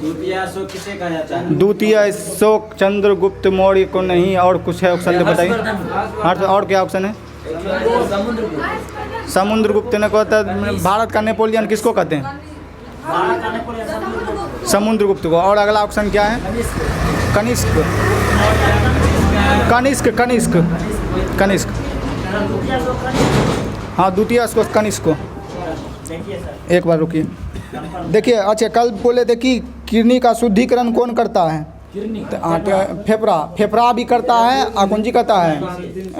द्वितीय अशोक किसे कहा जाता है? द्वितीय अशोक चंद्रगुप्त मौर्य को नहीं, और कुछ है ऑप्शन बताइए। हाँ, तो और क्या ऑप्शन है? समुद्रगुप्त ने कहता है। भारत का नेपोलियन किसको कहते हैं? समुद्रगुप्त को। और अगला ऑप्शन क्या है? कनिष्क। कनिष्क कनिष्क कनिष्क। हाँ, द्वितीय अशोक कनिष्क को। एक बार रुकिए, देखिए। अच्छा, कल बोले थे कि किडनी का शुद्धिकरण कौन करता है? फेफड़ा भी करता है, आकुंजी करता है।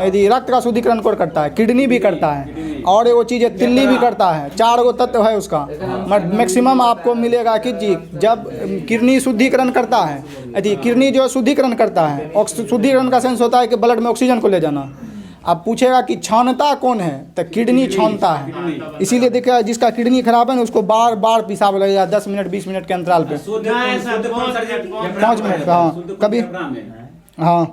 यदि रक्त का शुद्धिकरण कौन करता है? किडनी भी करता है, और वो चीज़ तिल्ली भी करता है। 4 गो तत्व है उसका। मैक्सिमम आपको मिलेगा कि जी जब किडनी शुद्धिकरण करता है, यदि किडनी जो शुद्धिकरण करता है, शुद्धिकरण का सेंस होता है कि ब्लड में ऑक्सीजन को ले जाना। अब पूछेगा कि छानता कौन है, तो किडनी छानता है। इसीलिए देखिए, जिसका किडनी खराब है ना, उसको बार बार पेशाब लगेगा 10 मिनट 20 मिनट के अंतराल पे। 5 मिनट। हाँ, कभी। हाँ,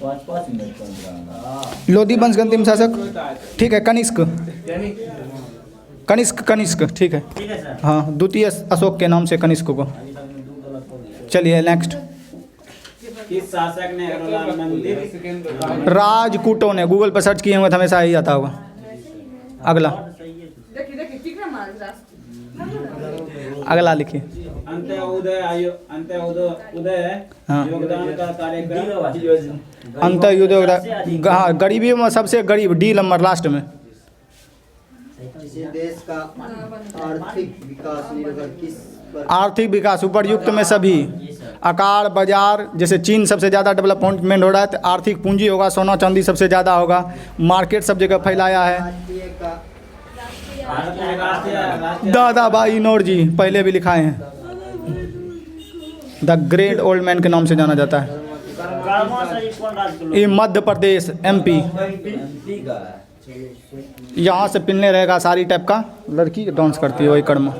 5 मिनट। लोधी वंश के अंतिम शासक, ठीक है, कनिष्क। कनिष्क कनिष्क, ठीक है। हाँ, द्वितीय अशोक के नाम से कनिष्क को। चलिए नेक्स्ट। किस शासक ने अग्रवाल मंदिर? राजपूतों ने। गूगल पर सर्च किए होंगे तो हमेशा ही आता होगा। अगला, अगला लिखिए। योगदान का कार्यक्रम। अंत्योदय। हाँ, गरीबी में सबसे गरीब, डी नंबर लास्ट में। किसी देश का आर्थिक विकास निर्भर किस पर? आर्थिक विकास उपरयुक्त में सभी। आकार, बाजार, जैसे चीन सबसे ज़्यादा डेवलपमेंट हो रहा है, तो आर्थिक पूंजी होगा, सोना चांदी सबसे ज़्यादा होगा, मार्केट सब जगह फैलाया है। दादा भाई नौरोजी पहले भी लिखाए हैं। द ग्रेट ओल्ड मैन के नाम से जाना जाता है। ये मध्य प्रदेश, MP। यहाँ से पिनले रहेगा सारी टाइप का, लड़की डांस करती है वही कर्म।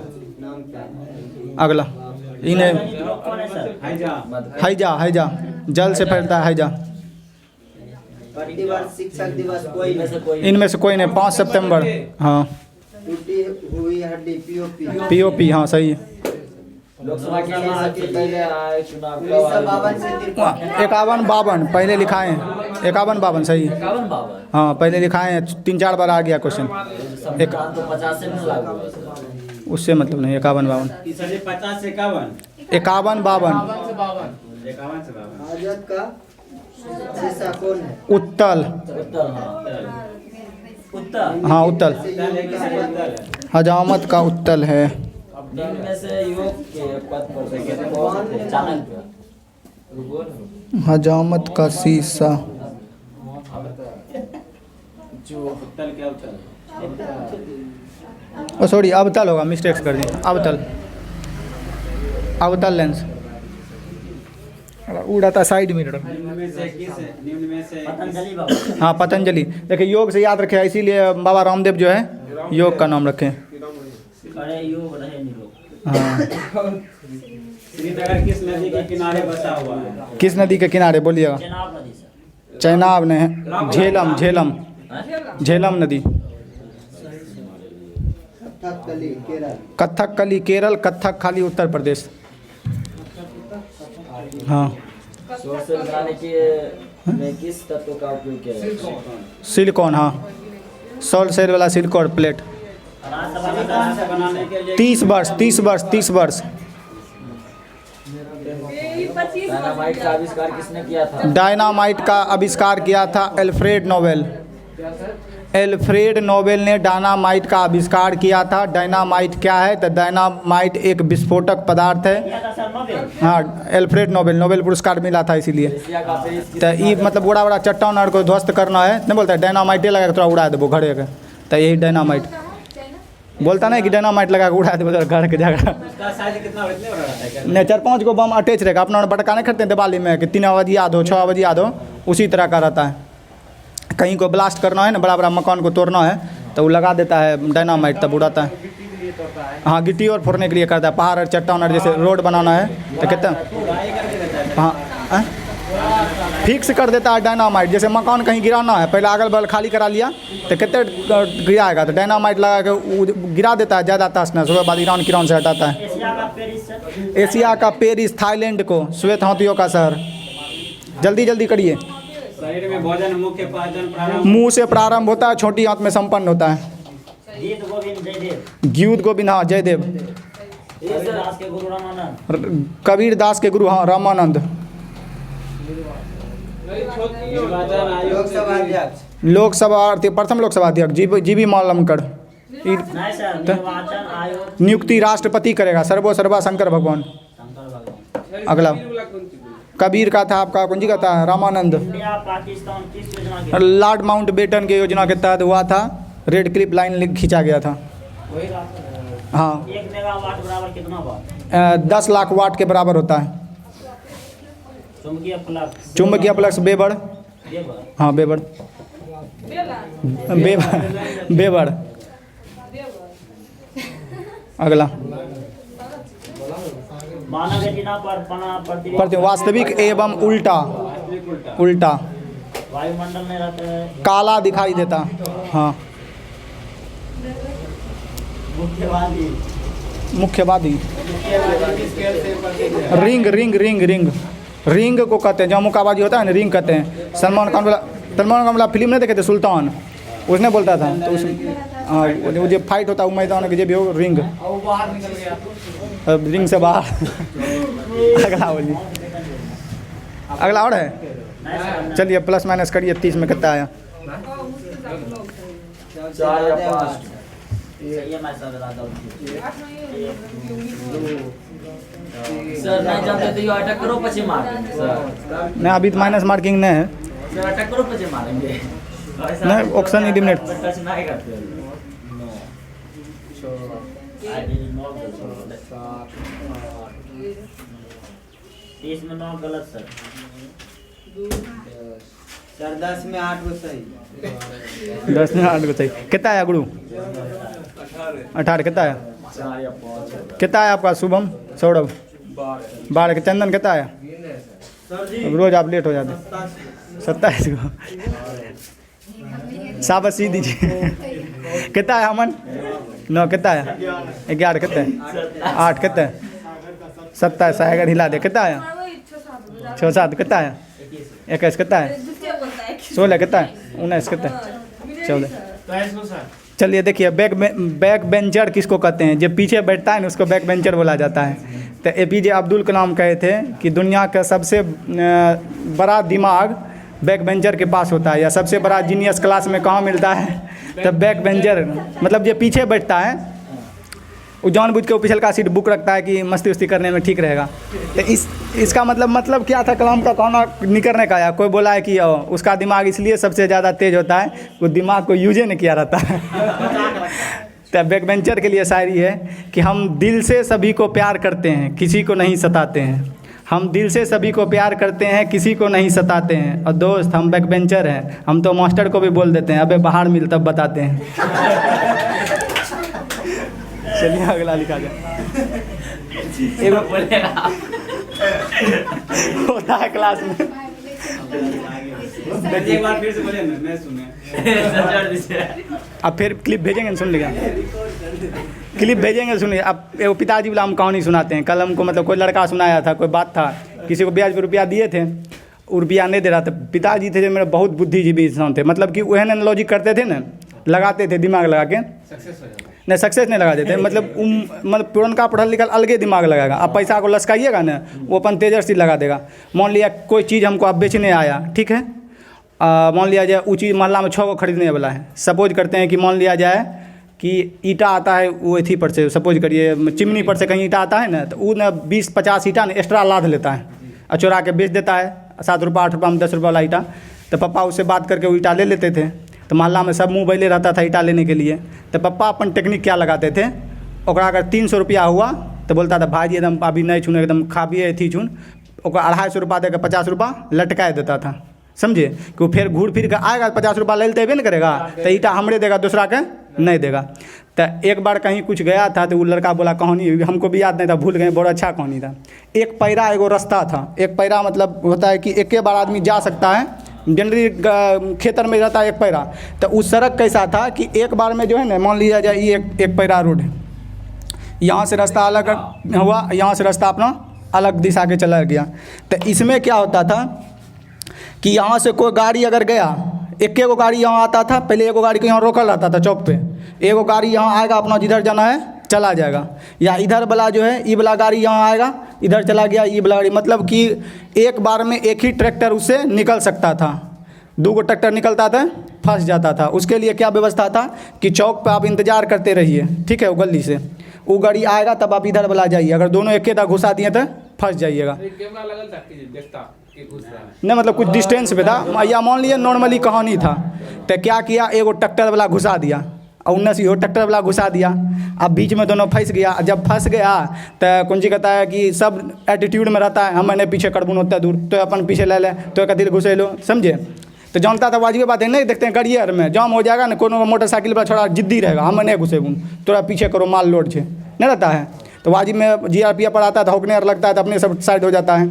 अगला, इन्हें हैजा जल से फैलता है हैजा। शिक्षक दिवस कोई इनमें से कोई नहीं। 5 सितंबर। हाँ, टूटी हुई हड्डी POP। हाँ, सही है। लोकसभा के पहले चुनाव 51-52 पहले लिखाए हैं। 51-52 सही है। 51-52। हाँ, पहले लिखाए हैं, 3-4 बार आ गया क्वेश्चन। तो 50 से नहीं लागू हुआ। उससे मतलब नहीं। 51-52। 50 से 51। 51-52। 51 से 52। आजाद का शीशा कौन है? उत्तल। उत्तर। हाँ, उत्तल। हजामत का उत्तल है। इनमें से योग के पद पर से कौन थे? चाणक्य। हजामत का शीशा। जो उत्तल क्या उत्तल? ओ सॉरी, अवतल होगा, मिस्टेक्स कर दी। अवतल, अवतल लेंस। उड़ा था साइड मिरर। निम्न में से पतंजलि बाबा। हाँ, पतंजलि। देखिए, योग से याद रखे, इसीलिए बाबा रामदेव जो है योग का नाम रखे। अरे योग रहे निरोग। हाँ। श्रीनगर किस नदी के किनारे बसा हुआ है? किस नदी के किनारे बोलिएगा? चेनाब नदी से। चेनाब ने। झेलम झेलम झेलम नदी। कथकली केरल। कथकली केरल, कथक खाली उत्तर प्रदेश। हाँ। सौर सेल बनाने के में किस तत्व का उपयोग किया जाता है? सिलिकॉन। हाँ, सॉल्ट सेल वाला सिलिकॉन प्लेट। बनाने के लिए 30 वर्ष 30 वर्ष 30 वर्ष। डायनामाइट का आविष्कार किसने किया था? डायनामाइट का आविष्कार किया था एल्फ्रेड नोबेल। एल्फ्रेड नोबेल ने डायनामाइट का आविष्कार किया था। डायनामाइट क्या है? तो डायनामाइट एक विस्फोटक पदार्थ है। हाँ, एल्फ्रेड नोबेल, नोबेल पुरस्कार मिला था इसीलिए। तो ये मतलब बड़ा बड़ा चट्टान और को ध्वस्त करना है, नहीं बोलता है डायनामाइटे लगा के थोड़ा उड़ा देबो घरे के। तो यही डायनामाइट बोलता नहीं कि डायनामाइट लगा के उड़ा देबो घर के जगह। उसका साइज कितना इतने बड़ा रहता है? नहीं, 4-5 गो बम अटैच रहेगा। अपना बटका नहीं करते हैं दिवाली में कि 3 आवाज़ याद हो, 6 आवाज़ याद हो, उसी तरह का रहता है। कहीं को ब्लास्ट करना है ना, बड़ा बड़ा मकान को तोड़ना है, तो वो लगा देता है डायनामाइट, तब उड़ाता है। हाँ, गिट्टी और फोड़ने के लिए करता है। पहाड़ और चट्टान और जैसे रोड बनाना है तो कहते हैं। हाँ, फिक्स कर देता है डायनामाइट। जैसे मकान कहीं गिराना है, पहले अगल बगल खाली करा लिया तो कितने गिराएगा, तो डायनामाइट लगा के गिरा देता है ज़्यादा तसनस, उसके बाद ईरान किरान से हटाता है। एशिया का पेरिस, थाईलैंड को श्वेत हाथियों का शहर। जल्दी जल्दी करिए। शरीर में भोजन मुख्य पाचन प्रारंभ मुंह से प्रारंभ होता है, छोटी आंत में संपन्न होता है। गीत गोविंद जयदेव। गीत गोविंद, हाँ जयदेव। दास के गुरु रामानंद। कबीर दास के गुरु, हाँ रामानंद। निर्वाचन आयोग लोकसभा अध्यक्ष, लोकसभा प्रथम लोकसभा अध्यक्ष जीवी मालमकर। नहीं सर, निर्वाचन आयोग नियुक्ति राष्ट्रपति करेगा, सर्वा शंकर भगवान। शंकर भगवान। अगला कबीर का था आपका, कौन जी का था, रामानंद। इंडिया पाकिस्तान किस योजना के? लॉर्ड माउंटबेटन के योजना के तहत हुआ था, रेड क्लिप लाइन खींचा गया था। हाँ, 1 मेगावाट बराबर कितना वाट? 10 लाख वाट के बराबर होता है। चुंबकीय फ्लक्स। चुंबकीय फ्लक्स बेबर, वेबर। हाँ बेबर, बेबर। अगला मानव रेटिना पर प्रति वास्तविक एवं उल्टा, उल्टा वायुमंडल में रहते हैं। काला दिखाई देता। हाँ, मुख्यवादी। मुख्यवादी। Ring ring ring ring ring को कहते हैं, जहाँ मुक्काबाजी होता है ना, रिंग कहते हैं। सलमान खान वाला फिल्म नहीं देखे थे सुल्तान, उसने बोलता था तो उस, हाँ वो जो फाइट होता है वो मैदान के जो भी हो, रिंग, रिंग से बाहर। अगला बोलिए, अगला और है। चलिए प्लस माइनस करिए, 30 में कितना आया? 4 या 5। सही है, मैं सर बता दूं। सर नहीं जानते तो ये अटैक करो पछी मार देंगे सर। नहीं अभी तो माइनस मार्किंग नहीं है। सर अटैक करो पछी मारेंगे। नहीं, ऑप्शन एलिमिनेट। टच नहीं करते। इसमें 9 गलत सर। सर 10 में 8 को सही। 10 में 8 को सही। कितना आया गुरु? 18। कितना आया? 4 या 5। कितना आया आपका शुभम? सौरभ 12 के। चंदन कितना आया? रोज आप लेट हो जाते। 27 को। शाबाशी दीजिए। कितना है अमन? 9। कितना है? 11। कितना है? 8। कितना है? 27। अगर हिला दे। कितना आया? 6 7। कितना है? 21। कितना है? 16। कितना है? 19। कितना है? 14। चलिए देखिए, बैक बेंचर किसको कहते हैं? जो पीछे बैठता है ना उसको बैक बेंचर बोला जाता है। तो APJ अब्दुल कलाम कहे थे कि दुनिया का सबसे बड़ा दिमाग बैक बेंचर के पास होता है, या सबसे बड़ा जीनियस क्लास में कहाँ मिलता है? तो बैक बेंचर, मतलब जो पीछे बैठता है वो जानबूझ के वो पिछल का सीट बुक रखता है कि मस्ती उस्ती करने में ठीक रहेगा। तो इसका मतलब क्या था कलाम का कहना निकलने का? या कोई बोला है कि उसका दिमाग इसलिए सबसे ज़्यादा तेज होता है, वो दिमाग को यूज नहीं किया रहता है। तो बैक बेंचर के लिए शायरी है कि हम दिल से सभी को प्यार करते हैं, किसी को नहीं सताते हैं। हम दिल से सभी को प्यार करते हैं, किसी को नहीं सताते हैं। और दोस्त हम बैक बेंचर हैं, हम तो मास्टर को भी बोल देते हैं अबे बाहर मिल तब बताते हैं। चलिए अगला लिखा जाए। होता है क्लास में। एक बार फिर से बोले ना, मैं सुने। अब फिर क्लिप भेजेंगे, सुन लीजिए। क्लिप भेजेंगे, सुनिए। अब वो पिताजी वाला हम कहानी सुनाते हैं। कल हमको मतलब कोई लड़का सुनाया था, कोई बात था, किसी को ब्याज पे रुपया दिए थे, वो रुपया नहीं दे रहा था। पिताजी थे जो मेरे बहुत बुद्धिजीवी इंसान थे, मतलब कि वह एनालॉजी करते थे ना, लगाते थे दिमाग लगा के। नहीं सक्सेस नहीं लगा देते, मतलब पुरनका पढ़ल लिखल अलगे दिमाग लगाएगा। अब पैसा को लसकाइएगा ना, वो अपन तेजस्वी लगा देगा। मान लिया कोई चीज़ हमको अब बेचने आया, ठीक है, मान लिया जाए वो चीज़ मोहल्ला में 6 को खरीदने वाला है। सपोज करते हैं कि मान लिया जाए कि ईटा आता है वो एथी पर से, सपोज करिए चिमनी पर से कहीं ईटा आता है ना, तो वो ना 20-50 ईटा ना एक्स्ट्रा लाद लेता है और चुरा के बेच देता है। 7 रुपये 8 रुपये में 10 रुपये वाला ईटा। तो पापा उससे बात करके वो ईटा ले लेते थे। तो मोहल्ला में सब मुँह बैले रहता था ईटा लेने के लिए। तो पापा अपन टेक्निक क्या लगाते थे, ओकरा अगर 300 रुपया हुआ तो बोलता था भाई एकदम अभी नहीं छूने, एकदम खाबिए थी छून। ओकरा 250 रुपया देकर 50 रुपया लटका देता था, समझे? कि वो फिर घूर फिर के आएगा 50 रुपया ले लेते भी नहीं करेगा, तो ईटा हमरे देगा, दूसरा के नहीं देगा। तो एक बार कहीं कुछ गया था तो वो लड़का बोला कहानी हमको भी याद नहीं था, भूल गए, बहुत अच्छा कहानी था। एक पैरा एगो रास्ता था, एक पैरा मतलब होता है कि एक के बार आदमी जा सकता है, जनरली खेतर में रहता है एक पैरा। तो उस सड़क कैसा था कि एक बार में जो है ना, मान लिया जाए ये एक पैरा रोड है, यहाँ से रास्ता अलग हुआ, यहाँ से रास्ता अपना अलग दिशा के चला गया। तो इसमें क्या होता था कि यहाँ से कोई गाड़ी अगर गया, एक एगो गाड़ी यहाँ आता था, पहले एगो गाड़ी को यहाँ रोकल रहता था चौक पे, एगो गाड़ी यहाँ आएगा अपना जिधर जाना है चला जाएगा, या इधर वाला जो है ये वाला गाड़ी यहाँ आएगा इधर चला गया, ये वाला गाड़ी, मतलब कि एक बार में एक ही ट्रैक्टर उससे निकल सकता था। 2 गो ट्रैक्टर निकलता था, फंस जाता था। उसके लिए क्या व्यवस्था था कि चौक पे आप इंतज़ार करते रहिए, ठीक है, वो गली से वो गाड़ी आएगा तब आप इधर वाला जाइए, अगर दोनों एक दा घुसा दिए तो फंस जाइएगा। नहीं मतलब कुछ डिस्टेंस पे था, या मान लिए नॉर्मली कहानी था। तो क्या किया, एगो ट्रैक्टर वाला घुसा दिया और उन्हें से ट्रैक्टर वाला घुसा दिया। अब बीच में दोनों फंस गया। जब फंस गया तो कुंजी कहता है कि सब एटीट्यूड में रहता है, हम मैंने पीछे करबून होता दूर तो अपन पीछे ले ले तो कथी घुसे लो, समझे। तो जानता था वाजिब बात है, नहीं देखते हैं करियर में जाम हो जाएगा ना, कोनो मोटरसाइकिल पर छोड़ा जिद्दी रहेगा, हम नहीं घुसेबून तोरा पीछे करो माल लोड छे, नहीं रहता है। तो वाजिब में GRPF पर आता है तो होकने लगता है तो अपने सब साइड हो जाता है।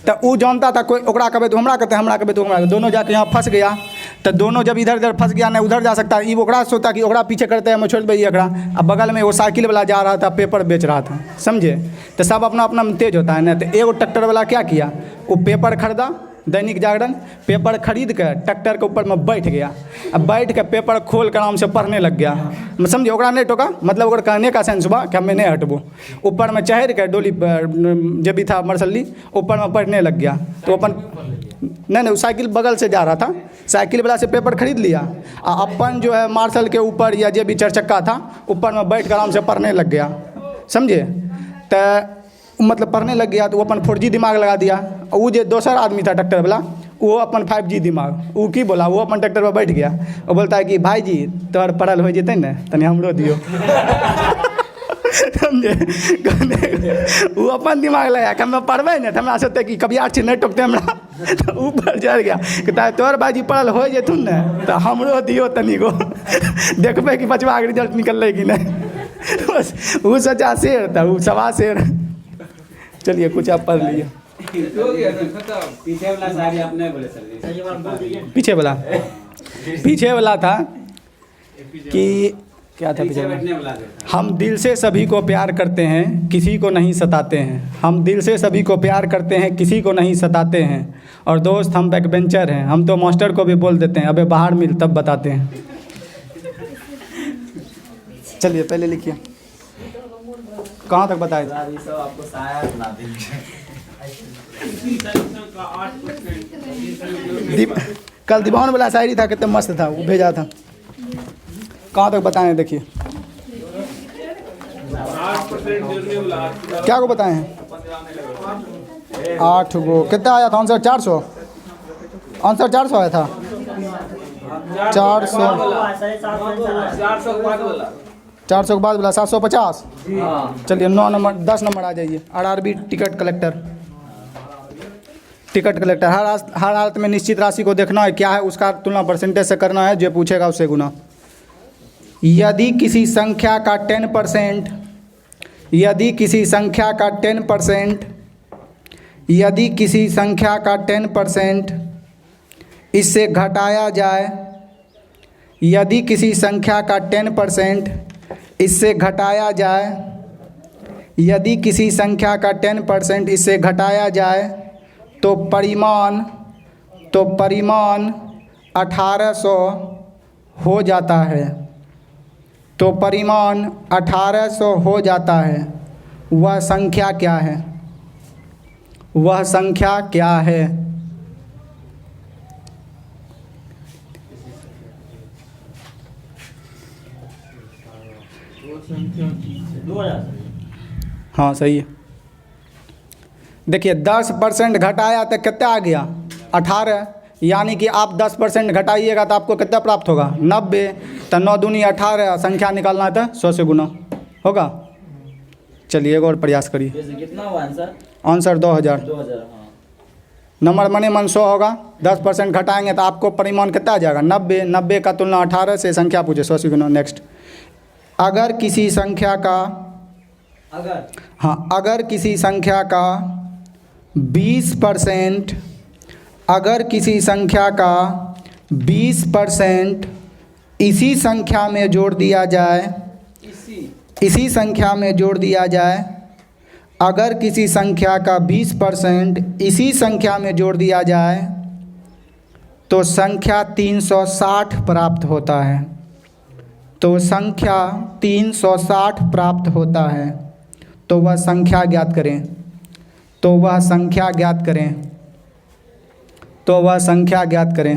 तो वो जानता था कोई ओकरा कहे तो हमरा कहते, हमरा कहे तो हमरा, दोनों जाके यहाँ फंस गया। तो दोनों जब इधर इधर फंस गया, नहीं उधर जा सकता, ये ओकरा सोचता कि ओकरा पीछे करते हैं मैं छोड़ दे एकरा। अब बगल में वो साइकिल वाला जा रहा था, पेपर बेच रहा था, समझे। तो सब अपना अपना तेज होता है ना। तो एगो ट्रैक्टर वाला क्या किया, वो पेपर खरीदा, दैनिक जागरण पेपर खरीद कर ट्रैक्टर के ऊपर में बैठ गया। अब बैठ के पेपर खोल कर आराम से पढ़ने लग गया, समझे। ओकरा नहीं टोका, मतलब ओकरा कहने का सेंस हुआ कि हमें नहीं हटबो। ऊपर में चढ़ कर डोली जब भी था मरसली ऊपर में पढ़ने लग गया। तो अपन नहीं साइकिल बगल से जा रहा था, साइकिल वाला से पेपर खरीद लिया, अपन जो है मार्शल के ऊपर या जो भी 4 चक्का था ऊपर में बैठ कर आराम से पढ़ने लग गया, समझे। तो मतलब पढ़ने लग गया तो वो अपन 4G दिमाग लगा दिया। और वो जो दूसरा आदमी था ट्रैक्टर वाला, वो अपन 5G दिमाग, वो की बोला, वो अपन ट्रैक्टर पर बैठ गया और बोलता है कि भाई जी तोहर पढ़ल हो जते न तनी हमरो दियो। समझे, वो अपन दिमाग लगा कि हम पढ़बे न तो हमरा सोचते कि कभी आठ नहीं टोकते हमरा। तो ऊपर चढ़ गया कहता तोहर भाई जी पढ़ल हो जेतुन न तो हमरो दियो तनी गो, देखबे कि बचवा के रिजल्ट निकल कि नहीं। बस वो सच्चा शेर था, वो सवा शेर। चलिए कुछ आप पढ़ लीजिए। पीछे वाला सारी आपने बोले सर, पीछे वाला था कि क्या था पीछे वाला? हम दिल से सभी को प्यार करते हैं, किसी को नहीं सताते हैं। हम दिल से सभी को प्यार करते हैं, किसी को नहीं सताते हैं। और दोस्त हम बैक बेंचर हैं, हम तो मास्टर को भी बोल देते हैं अबे बाहर मिल तब बताते हैं। चलिए पहले लिखिए, कहाँ तक बताए? आपको शायर बना कल दीवान वाला शायरी था, कितना मस्त था, वो भेजा था। कहाँ तक बताएं? देखिए क्या को बताएं? 8 गो कितना आया था आंसर? 400 आंसर 400 आया था। 400 के बाद बोला 750। चलिए 9 नंबर 10 नंबर आ जाइए। RRB ticket collector, ticket collector हर हालत में निश्चित राशि को देखना है, क्या है उसका तुलना परसेंटेज से करना है, जो पूछेगा उससे गुना। यदि किसी संख्या का 10%, यदि किसी संख्या का 10%, यदि किसी संख्या का 10% इससे घटाया जाए, यदि किसी संख्या का 10% इससे घटाया जाए, यदि किसी संख्या का 10% इससे घटाया जाए तो परिमाण 1800 हो जाता है। तो परिमाण 1800 हो जाता है। वह संख्या क्या है? वह संख्या क्या है? हाँ सही है। देखिए 10% घटाया तो कितना आ गया? 18। यानी कि आप 10% घटाइएगा तो आपको कितना प्राप्त होगा? 90। तो 9 दूनी 18, संख्या निकालना है तो 100 से गुना होगा। चलिए एक और प्रयास करिए। कितना हुआ आंसर? आंसर 2000। 2000 हाँ। नंबर मने मन 100 होगा, 10% घटाएंगे तो आपको परिमाण कितना आ जाएगा? 90। 90 का तुलना 18 से, संख्या पूछे 100 से गुना। नेक्स्ट अगर किसी संख्या का अगर किसी संख्या का 20%, अगर किसी संख्या का 20% इसी संख्या में जोड़ दिया जाए, इसी संख्या में जोड़ दिया जाए, अगर किसी संख्या का 20% इसी संख्या में जोड़ दिया जाए तो संख्या 360 प्राप्त होता है। तो संख्या 360 प्राप्त होता है। तो वह संख्या ज्ञात करें। तो वह संख्या ज्ञात करें। तो वह संख्या ज्ञात करें।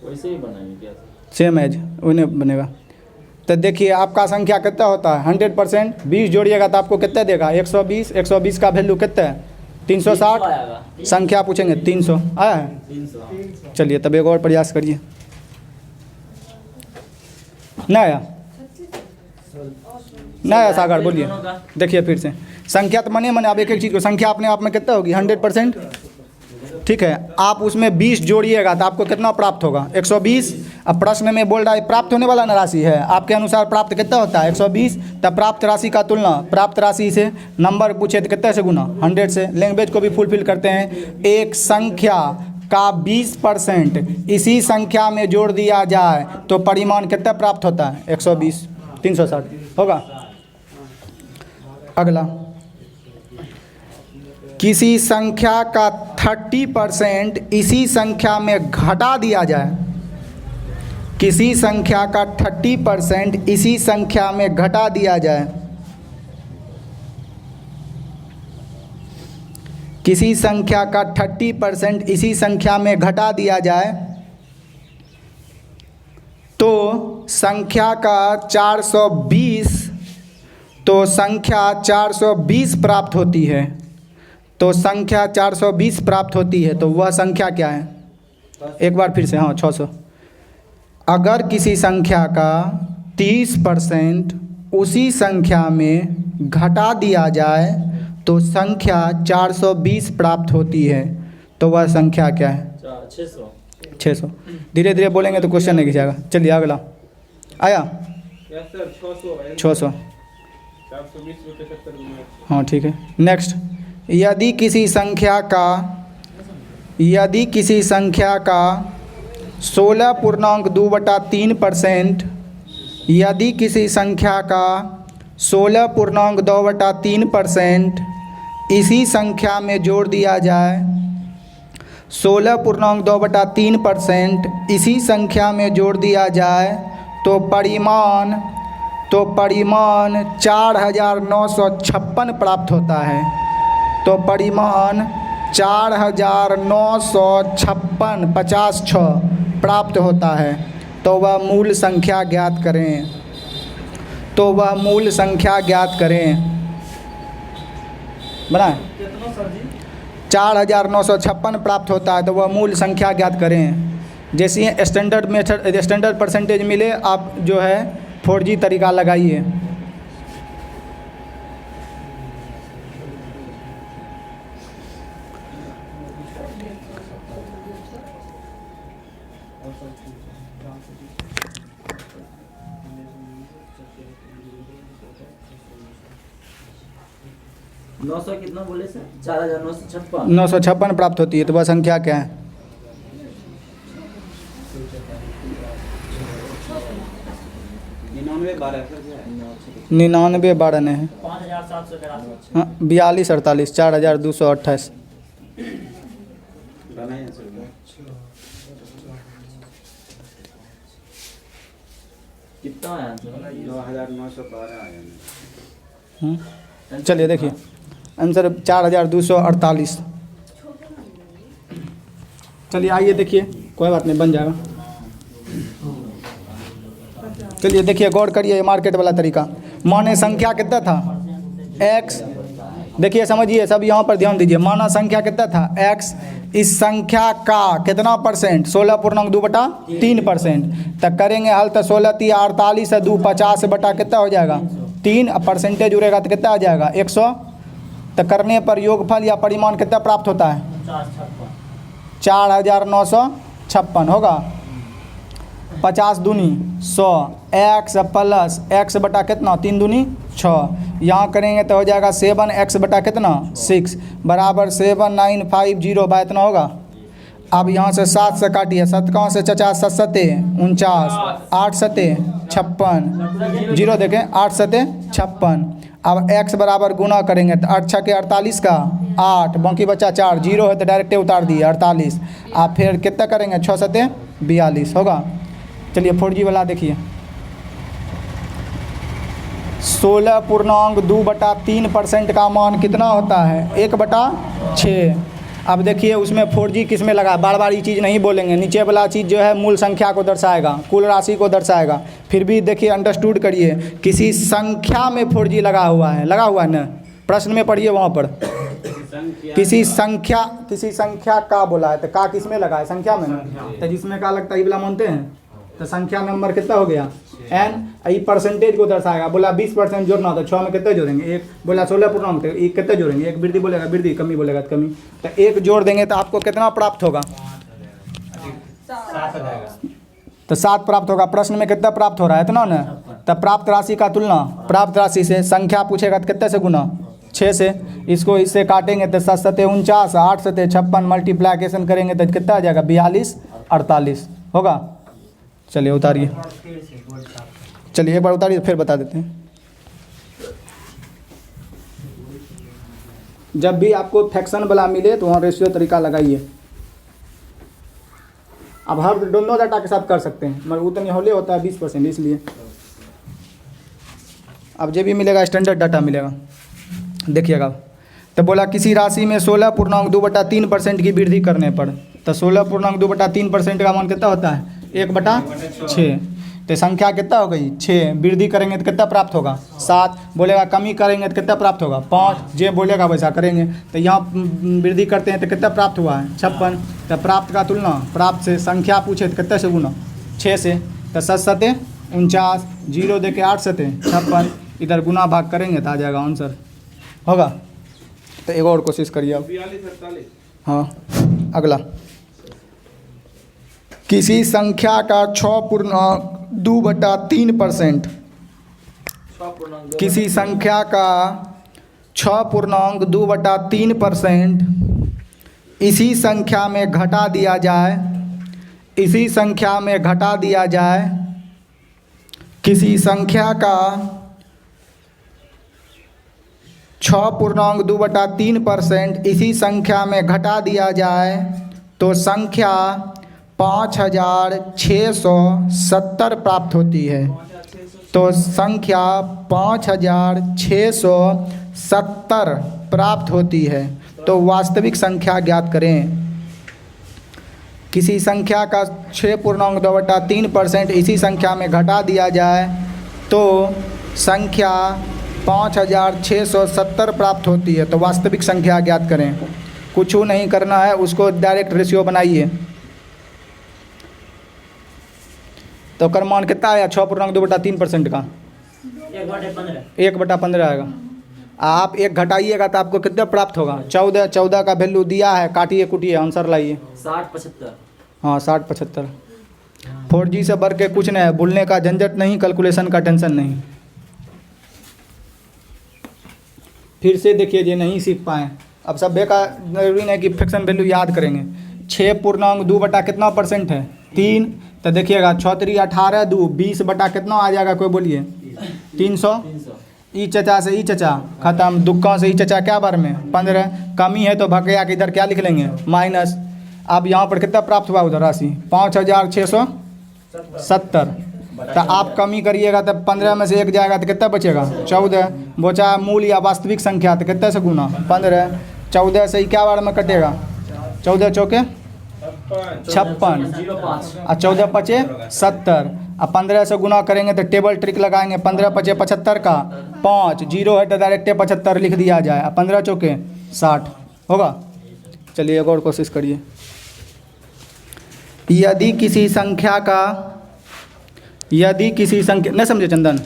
वैसे ही बनाएंगे क्या? सेम एज उन्हें बनेगा। तो देखिए आपका संख्या कितना होता है 100%, 20 जोड़िएगा तो आपको कितना देगा 120। 120 का वैल्यू कितना है 360। संख्या पूछेंगे 300 आया है। 300। चलिए तब एक और प्रयास करिए। ना आया ना आया सागर बोलिए। देखिए फिर से संख्या तो मने आप एक एक चीज़ को संख्या अपने आप में कितना होगी 100%। ठीक है, आप उसमें 20 जोड़िएगा तो आपको कितना प्राप्त होगा 120। अब प्रश्न में बोल रहा है प्राप्त होने वाला ना राशि है, आपके अनुसार प्राप्त कितना होता है 120। तब प्राप्त राशि का तुलना प्राप्त राशि से नंबर पूछे तो कितने से गुना 100 से। लैंग्वेज को भी फुलफिल करते हैं। एक संख्या का 20% इसी संख्या में जोड़ दिया जाए तो परिमाण कितना प्राप्त होता है 120। 360 होगा। अगला, किसी संख्या का 30% इसी संख्या में घटा दिया जाए, किसी संख्या का 30% इसी संख्या में घटा दिया जाए, किसी संख्या का 30% इसी संख्या में घटा दिया जाए तो संख्या का 420, तो संख्या 420 प्राप्त होती है। तो संख्या 420 प्राप्त होती है। तो वह संख्या क्या है? एक बार फिर से, हाँ 600। अगर किसी संख्या का 30% उसी संख्या में घटा दिया जाए तो संख्या 420 प्राप्त होती है। तो वह संख्या क्या है? 600। धीरे धीरे बोलेंगे तो क्वेश्चन नहीं खिंचाएगा। चलिए अगला आया 600। हाँ ठीक है। नेक्स्ट, यदि किसी संख्या का 16.2/3%, यदि किसी संख्या का 16.2/3% इसी संख्या में जोड़ दिया जाए, 16.2/3% इसी संख्या में जोड़ दिया जाए तो परिमाण 4956 प्राप्त होता है। तो परिमाण 4956 50 प्राप्त होता है। तो वह मूल संख्या ज्ञात करें। तो वह मूल संख्या ज्ञात करें। बनाए 4956 प्राप्त होता है। तो वह मूल संख्या ज्ञात करें। जैसे स्टैंडर्ड मेथड, स्टैंडर्ड परसेंटेज मिले आप जो है 4G तरीका लगाइए। कितना बोले सर? 4956। 956 प्राप्त होती है। तो वह संख्या क्या है? 99 नहीं है। 5782। हाँ 42 48 4228। कितना आया? 2912 चलिए देखिए आंसर 4248। चलिए आइए देखिए, कोई बात नहीं बन जाएगा। चलिए देखिए गौर करिए, ये मार्केट वाला तरीका। माने संख्या कितना था x, देखिए समझिए सब यहाँ पर ध्यान दीजिए। माना संख्या कितना था x, इस संख्या का कितना परसेंट 16.2/3%। तब करेंगे हल तो 16 × 48 है 2 50 बटा कितना हो जाएगा 3। अब परसेंटेज उड़ेगा तो कितना आ जाएगा 100। तो करने पर योगफल या परिमाण कितना प्राप्त होता है 4956 होगा। 50 दूनी 100, x प्लस x बटा कितना 3 दूनी 6, यहाँ करेंगे तो हो जाएगा 7x बटा कितना 6 बराबर 7950 बाय इतना होगा। अब यहाँ से 7 से काटिए, 7 कहाँ से चचा, 7 सते 49, 8 सते 56, जीरो देखें 8 सते 56। अब x बराबर गुना करेंगे तो 8 छके 48 का 8, बाकी बचा 4, जीरो है तो डायरेक्ट उतार दिए 48। आप फिर कितना करेंगे 6 सते 42 होगा। चलिए 4G वाला देखिए, 16.2/3% का मान कितना होता है 1/6। अब देखिए उसमें 4G किस में लगा, बार बार ये चीज़ नहीं बोलेंगे, नीचे वाला चीज़ जो है मूल संख्या को दर्शाएगा, कुल राशि को दर्शाएगा। फिर भी देखिए अंडरस्टूड करिए, किसी संख्या में 4G लगा हुआ है ना, प्रश्न में पढ़िए वहाँ पर किसी संख्या का बोला है तो का किस में लगा है, संख्या में ना, तो जिसमें का लगता है ये वाला मानते हैं, तो संख्या नंबर कितना हो गया n, ये परसेंटेज को दर्शाएगा। बोला 20% जोड़ना तो 6 में कितने जोड़ेंगे 1, बोला 16 एक कितने जोड़ेंगे, एक वृद्धि बोलेगा वृद्धि, कमी बोलेगा तो कमी, तो 1 जोड़ देंगे तो आपको कितना प्राप्त होगा 7 तो 7 प्राप्त होगा। प्रश्न में कितना प्राप्त हो रहा है इतना ना, तब प्राप्त राशि का तुलना प्राप्त राशि से, संख्या पूछेगा तो कितने से गुना 6 से, इसको इससे काटेंगे तो 7 सते 49, 8 सते 56, मल्टीप्लाइकेशन करेंगे तो कितना आ जाएगा 42 48 होगा। चलिए उतारिए, चलिए एक बार उतारिए फिर बता देते हैं। जब भी आपको फ्रैक्शन वाला मिले तो वहाँ रेशियो तरीका लगाइए। अब हर दोनों डाटा के साथ कर सकते हैं मगर उतनी होले होता है 20%, इसलिए अब जो भी मिलेगा स्टैंडर्ड डाटा मिलेगा। देखिएगा तो बोला किसी राशि में 16.2/3% की वृद्धि करने पर, तो 16.2/3% का मान कितना होता है 1/6, तो संख्या कितना हो गई 6, वृद्धि करेंगे तो कितना प्राप्त होगा 7, बोलेगा कमी करेंगे तो कितना प्राप्त होगा 5, जे बोलेगा वैसा करेंगे। तो यहाँ वृद्धि करते हैं तो कितना प्राप्त हुआ है 56, तो प्राप्त का तुलना प्राप्त से, संख्या पूछे तो कितने से गुना 6 से, तो 7 सते 49, जीरो दे के 8 सते 56, इधर गुना भाग करेंगे तो आ जाएगा आंसर होगा। तो एक और कोशिश करिए अब। हाँ अगला, किसी संख्या का 6.2/3%, किसी संख्या का 6.2/3% इसी संख्या में घटा दिया जाए, इसी संख्या में घटा दिया जाए, किसी संख्या का 6.2/3% इसी संख्या में घटा दिया जाए तो संख्या 5670 प्राप्त होती है। तो संख्या 5670 प्राप्त होती है। तो वास्तविक संख्या ज्ञात करें। किसी संख्या का 6.2/3% इसी संख्या में घटा दिया जाए तो संख्या 5670 प्राप्त होती है। तो वास्तविक संख्या ज्ञात करें। कुछ नहीं करना है, उसको डायरेक्ट रेशियो बनाइए। तो कर मान कितना आया 6.2/3% का 1/15 आएगा। आप 1 घटाइएगा तो आपको कितना प्राप्त होगा 14 का वैल्यू दिया है, काटिए कुटिए आंसर लाइए 60-75। हाँ 60-75। 4G से बढ़ के कुछ नहीं है, भूलने का झंझट नहीं, कैलकुलेशन का टेंशन नहीं। फिर से देखिए ये नहीं सीख पाए, अब सब का जरूरी नहीं कि फ्रैक्शन वैल्यू याद करेंगे। 6.2 बटा कितना % है 3, तो देखिएगा 6×3 18 2 20 बटा कितना आ जाएगा, कोई बोलिए 300। ई चचा से ई चचा खत्म, दुक्का से ई चचा क्या बार में 15, कमी है तो भगया के इधर क्या लिख लेंगे माइनस। अब यहाँ पर कितना प्राप्त हुआ उधर राशि 5670। तो आप कमी करिएगा तो 15 में से 1 जाएगा तो कितना बचेगा 14, बचा मूल या वास्तविक संख्या तो कितने से गुना 15। 14 से ही क्या बार में कटेगा 14 चौके 56 और 14 पचे 70 और 15 से गुना करेंगे तो टेबल ट्रिक लगाएंगे। 15 पचे 75 का 5, जीरो है तो डायरेक्ट 75 लिख दिया जाए। 15 चौके 60 होगा। चलिए एक और कोशिश करिए। यदि किसी संख्या नहीं समझे चंदन,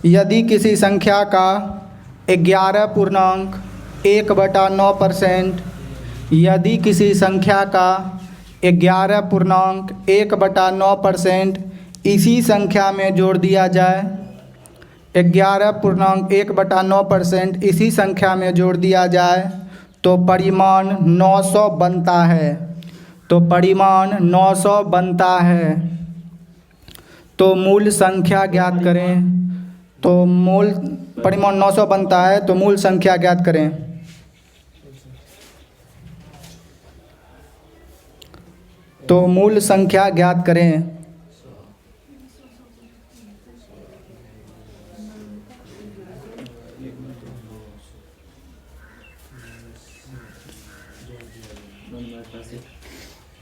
यदि किसी संख्या का 11.1/9%, यदि किसी संख्या का 11.1/9% इसी संख्या में जोड़ दिया जाए। 11.1/9% इसी संख्या में जोड़ दिया जाए तो परिमाण 900 बनता है। तो परिमाण 900 बनता है। तो मूल संख्या ज्ञात करें। तो मूल परिमाण 900 बनता है तो मूल संख्या ज्ञात करें। तो मूल संख्या ज्ञात करें।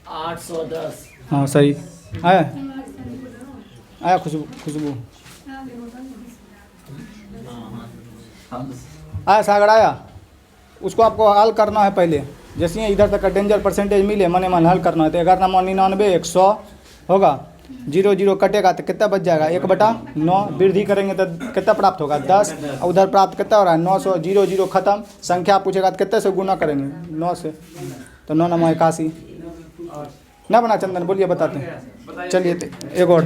आठ 810। हाँ सही आया खुशबू आया सागर आया। उसको आपको हल करना है पहले। जैसे ही इधर तक का डेंजर परसेंटेज मिले मने मन हल करना है। तो 11×99 100 होगा। 0 कटेगा तो कितना बच जाएगा 1/9। वृद्धि करेंगे तो कितना प्राप्त होगा 10। उधर प्राप्त कितना हो रहा है 900। 0 खत्म। संख्या पूछेगा तो कितने से गुना करेंगे 9 से। तो 9 9 81 ना बना चंदन बोलिए बताते हैं। चलिए एक और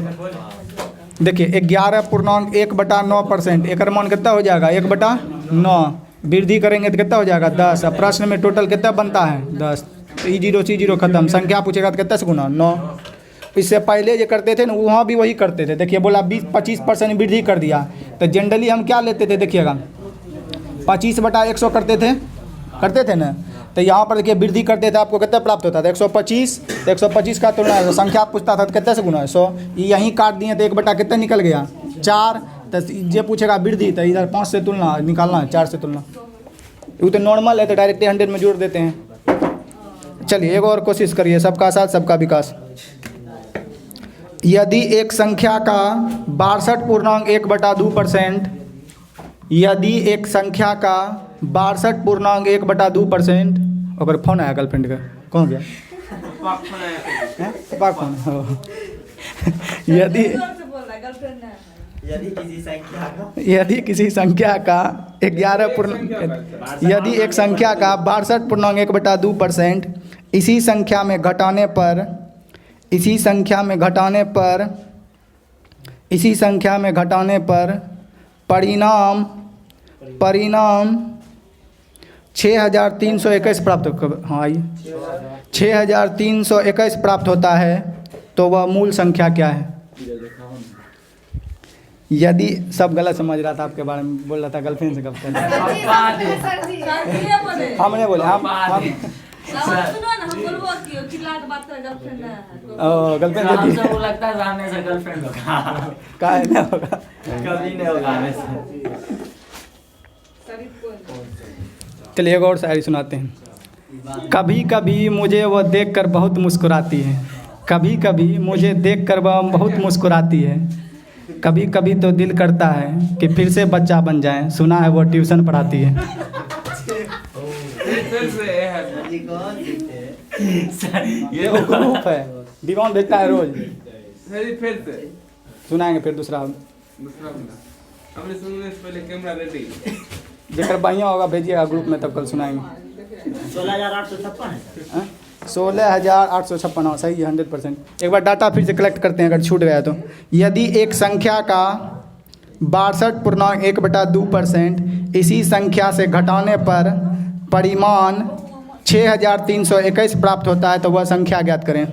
देखिए 11.1/9%। एक मान कितना हो जाएगा 1/9। वृद्धि करेंगे तो कितना हो जाएगा 10। अब प्रश्न में टोटल कितना बनता है 10। तो E0 खत्म। संख्या पूछेगा तो कितना से गुना 9। इससे पहले जो करते थे ना वहाँ भी वही करते थे। देखिए बोला 20-25% वृद्धि कर दिया तो जनरली हम क्या लेते थे देखिएगा 25/100 करते थे ना। तो यहाँ पर देखिए वृद्धि करते थे आपको कितना प्राप्त होता था 125। तो 125 का तुलना संख्या पूछता था तो कितने से गुना 100। यहीं काट दिए तो 1/, कितना निकल गया 4। तो ये पूछेगा वृद्धि तो इधर 5 से तुलना निकालना है 4 से तुलना। वो तो नॉर्मल है तो डायरेक्ट 100 में जोड़ देते हैं। चलिए एक और कोशिश करिए। सबका साथ सबका विकास। यदि एक संख्या का 62.1/2%। यदि एक संख्या का 62.1/2%। और फोन आया गर्लफ्रेंड का कौन गया पाक फोन यदि किसी संख्या का 11 यदि एक संख्या का 62.1/2% इसी संख्या में घटाने पर परिणाम 6321 प्राप्त। हाँ आइए 6321 प्राप्त होता है तो वह मूल संख्या क्या है। यदि सब गलत समझ रहा था आपके बारे में बोल रहा था गर्लफ्रेंड से कब हमने बोले हम गर्लफ्रेंड चलिए एक और शायरी सुनाते हैं। कभी कभी मुझे वह देखकर बहुत मुस्कुराती है। कभी कभी मुझे देखकर वह बहुत मुस्कुराती है। कभी कभी तो दिल करता है कि फिर से बच्चा बन जाए। सुना है वो ट्यूशन पढ़ाती है। ये ग्रुप है दीवान भेजता है रोज। सुनाएंगे फिर दूसरा हमने सुनने से पहले कैमरा रेडी जेकर बढ़िया होगा भेजिएगा ग्रुप में तब कल सुनाएंगे। 16,856 सही है 100%। एक बार डाटा फिर से कलेक्ट करते हैं अगर छूट गया तो। यदि एक संख्या का 62.1/2% इसी संख्या से घटाने पर परिमाण 6321 प्राप्त होता है तो वह संख्या ज्ञात करें।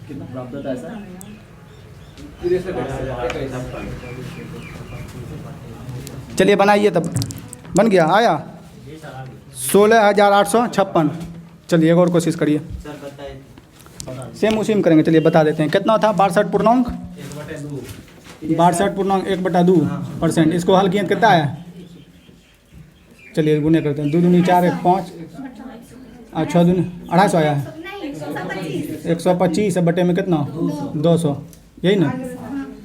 कितना प्राप्त होता है सर? चलिए बनाइए तब। बन गया आया 16,856। चलिए एक और कोशिश करिए। सेम उसी में करेंगे। चलिए बता देते हैं कितना था 62.1/2%। इसको हल किए कितना है। चलिए गुने करते हैं। 2 दूनी 4 1 5 और 6 दूनी 250 आया है। 125 बटे में कितना 200 यही ना।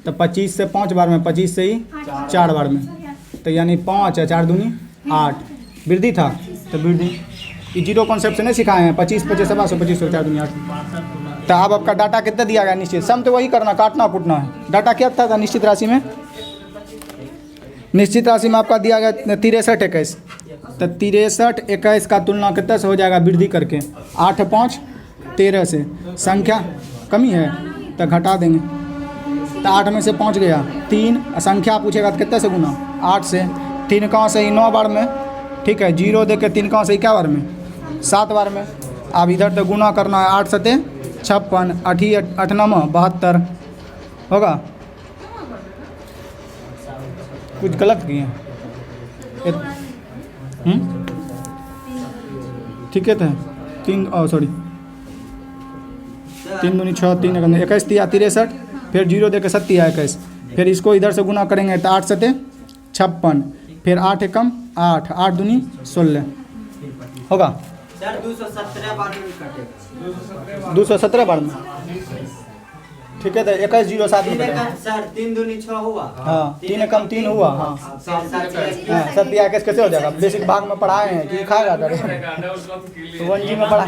तो 25 से 5 बार में 25 से ही 4 बार में तो यानी 5 है 4 दूनी 8 वृद्धि था। तो वृद्धि ये जीरो कॉन्सेप्ट से नहीं सिखाए हैं। 25 25 7 25 4 दूनी 8। तो अब आपका डाटा कितना दिया गया निश्चित। सम तो वही करना काटना कूटना है। डाटा क्या था निश्चित राशि में निश्चित राशि में आपका दिया गया 63 21, तो 63 21 का तुलना कितने से हो जाएगा वृद्धि करके? 8 5 13 से। संख्या कमी है तो घटा देंगे, तो 8 में से 5 गया 3, संख्या पूछेगा तो कितने से गुना? 8 से। 3 कहाँ से? 9 बार में, ठीक है। 0 दे के 3 कहाँ से? क्या बार में? 7 बार में। अब इधर तो गुना करना है, 8 सते 56, 8 8 9 72 होगा। कुछ गलत किए ठीक है। तो 3 सॉरी 3 दूनी 6 3 21 दिया 63, फिर 0 दे के 7 दिया 21, फिर इसको इधर से गुना करेंगे तो 8 सते 56, फिर 8 एकम 8, 8 दूनी 16 होगा। सर 217 बार में कटेगा। 217 बार में, ठीक है। तो 21 0 7 में कटेगा। सर 3 दूनी 6 हुआ। हाँ 3 एकम 3 हुआ। हाँ सब दिया कैसे हो जाएगा? बेसिक भाग में पढ़ाए हैं कि खाएगा डरे तो 1G में पढ़ा।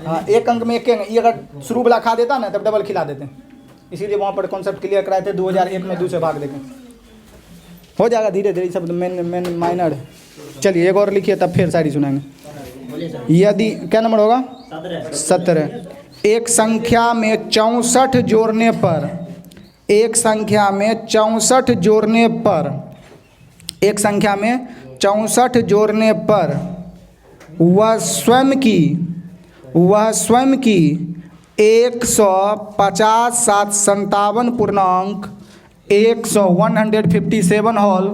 हाँ 1 अंक में 1 ये अगर शुरू वाला खा देता ना तब डबल खिला देते हैं, इसीलिए वहाँ पर कॉन्सेप्ट क्लियर कराए थे। 2001 में 2 से भाग देके हो जाएगा धीरे धीरे, सब मेन माइनर है। चलिए एक और लिखिए तब फिर शायरी सुनाएंगे। यदि क्या नंबर होगा? 17। एक संख्या में 64 जोड़ने पर, एक संख्या में 64 जोड़ने पर, एक संख्या में 64 जोड़ने पर वह स्वयं की 150 7 57 पूर्णांक 157 होल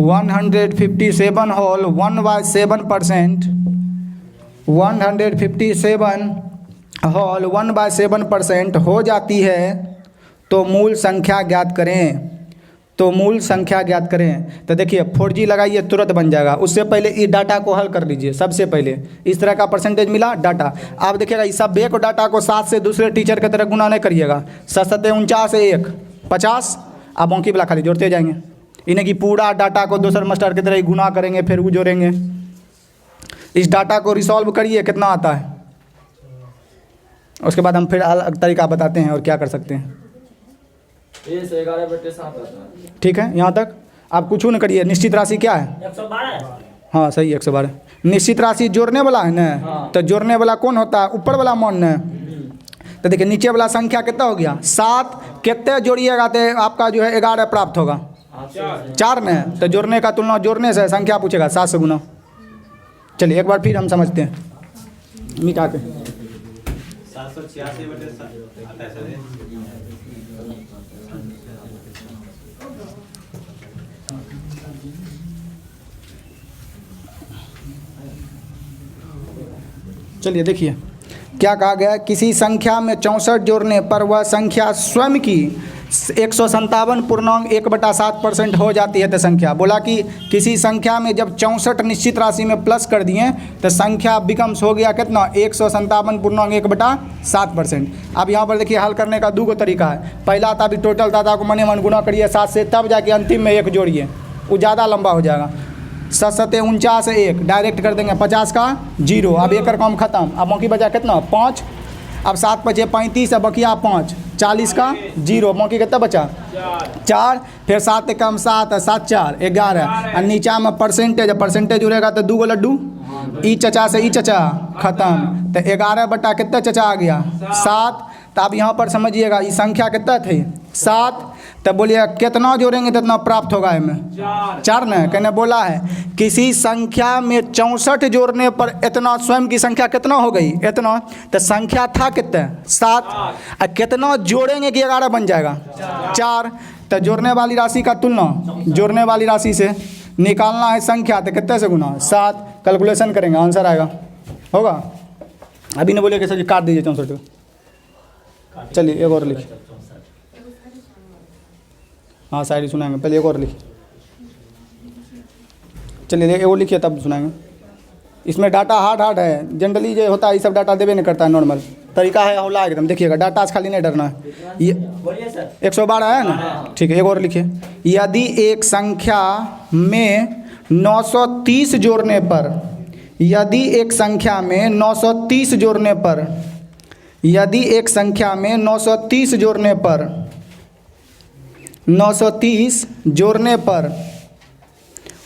157 होल 1/7%, 157 होल 1/7% हो जाती है तो मूल संख्या ज्ञात करें। तो मूल संख्या ज्ञात करें। तो देखिए 4G लगाइए तुरंत बन जाएगा। उससे पहले इस डाटा को हल कर लीजिए। सबसे पहले इस तरह का परसेंटेज मिला डाटा, आप देखिएगा इस सब एक डाटा को 7 से दूसरे टीचर की तरह गुना नहीं करिएगा। 7 7 49 1 50, आप बाकी वाला खाली जोड़ते जाएंगे। इन्हें कि पूरा डाटा को दूसरे मास्टर की तरह ही गुना करेंगे फिर वो जोड़ेंगे। इस डाटा को रिसॉल्व करिए कितना आता है, उसके बाद हम फिर अलग तरीका बताते हैं और क्या कर सकते हैं। 11/7 आता है। ठीक है, यहाँ तक आप कुछ न करिए। निश्चित राशि क्या है? 112। हाँ सही 112। निश्चित राशि जोड़ने वाला है ना। हाँ। तो जोड़ने वाला कौन होता है? ऊपर वाला मान न। तो देखिए नीचे वाला संख्या कितना हो गया? 7। कितने जोड़िएगा तो आपका जो है 11 प्राप्त होगा? 4 न। तो जोड़ने का तुलना जोड़ने से संख्या पूछेगा 7 से गुना। चलिए एक बार फिर हम समझते हैं मिटा के। 786 आता है सर। चलिए देखिए क्या कहा गया। किसी संख्या में 64 जोड़ने पर वह संख्या स्वयं की 157 पूर्णांक 1/7% हो जाती है। तो संख्या बोला कि किसी संख्या में जब 64 निश्चित राशि में प्लस कर दिए तो संख्या बिकम्स हो गया कितना? 157 पूर्णांक 1/7%। अब यहाँ पर देखिए हल करने का 2 तरीका है। पहला था अभी टोटल दादा को मने मन गुना करिए 7 से, तब जाके अंतिम में 1 जोड़िए, वो ज़्यादा लंबा हो जाएगा। 7 7 49 1 डायरेक्ट कर देंगे, 50 का 0। अब 1 काम खत्म। अब बाकी बचा कितना? 5। अब 7 5 35, अब बकिया 5, 40 का 0। बाकी कितना बचा? 4। फिर 7 कम 7 7 4 11। और नीचा में परसेंटेज, परसेंटेज जुड़ेगा तो 2 लड्डू ई चचा से ई चचा खत्म। तो 11 बटा कितना चचा आ गया? 7। तो अब यहाँ पर समझिएगा ये संख्या कितना थी? 7। तब बोलिए कितना जोड़ेंगे कितना प्राप्त होगा? इसमें 4 न। कहने बोला है किसी संख्या में 64 जोड़ने पर इतना, स्वयं की संख्या कितना हो गई? इतना। तो संख्या था कितना? 7। और कितना जोड़ेंगे कि 11 बन जाएगा? 4। तो जोड़ने वाली राशि का तुलना जोड़ने वाली राशि से निकालना है संख्या, तो कितने से गुना? 7। कैलकुलेशन करेंगे आंसर आएगा, होगा। अभी नहीं बोलिए कि सर जी काट दीजिए 64 को। चलिए एक और लिखिए। हाँ शायरी सुनाएंगे, पहले एक और लिखिए। चलिए एक और लिखिए तब सुनाएंगे। इसमें डाटा हार्ड है। जनरली जो होता है ये सब डाटा देवे नहीं करता है। नॉर्मल तरीका है हौला एकदम। देखिएगा डाटा आज खाली नहीं डरना है। ये 112 है ना? ठीक है एक और लिखिए। यदि एक संख्या में 930 जोड़ने पर, यदि एक संख्या में 930 जोड़ने पर, यदि एक संख्या में 930 जोड़ने पर 930 जोड़ने पर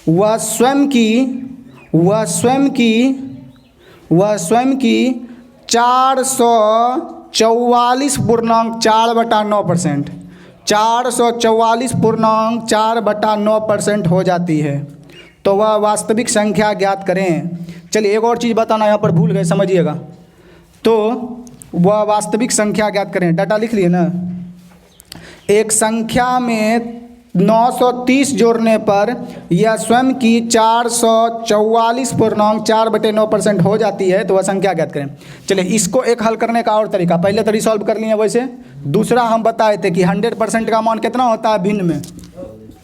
वह स्वयं की 444.4/9%, 444.4/9% हो जाती है। तो वह वास्तविक संख्या ज्ञात करें। चलिए एक और चीज़ बताना, यहाँ पर भूल गए, समझिएगा। तो वह वास्तविक संख्या ज्ञात करें, डाटा लिख लिए ना। एक संख्या में 930 जोड़ने पर यह स्वयं की 444.4/9% हो जाती है, तो वह संख्या ज्ञात करें। चलिए इसको एक हल करने का और तरीका, पहले तो रिसॉल्व कर लिए वैसे। दूसरा हम बताए थे कि 100% का मान कितना होता है भिन्न में,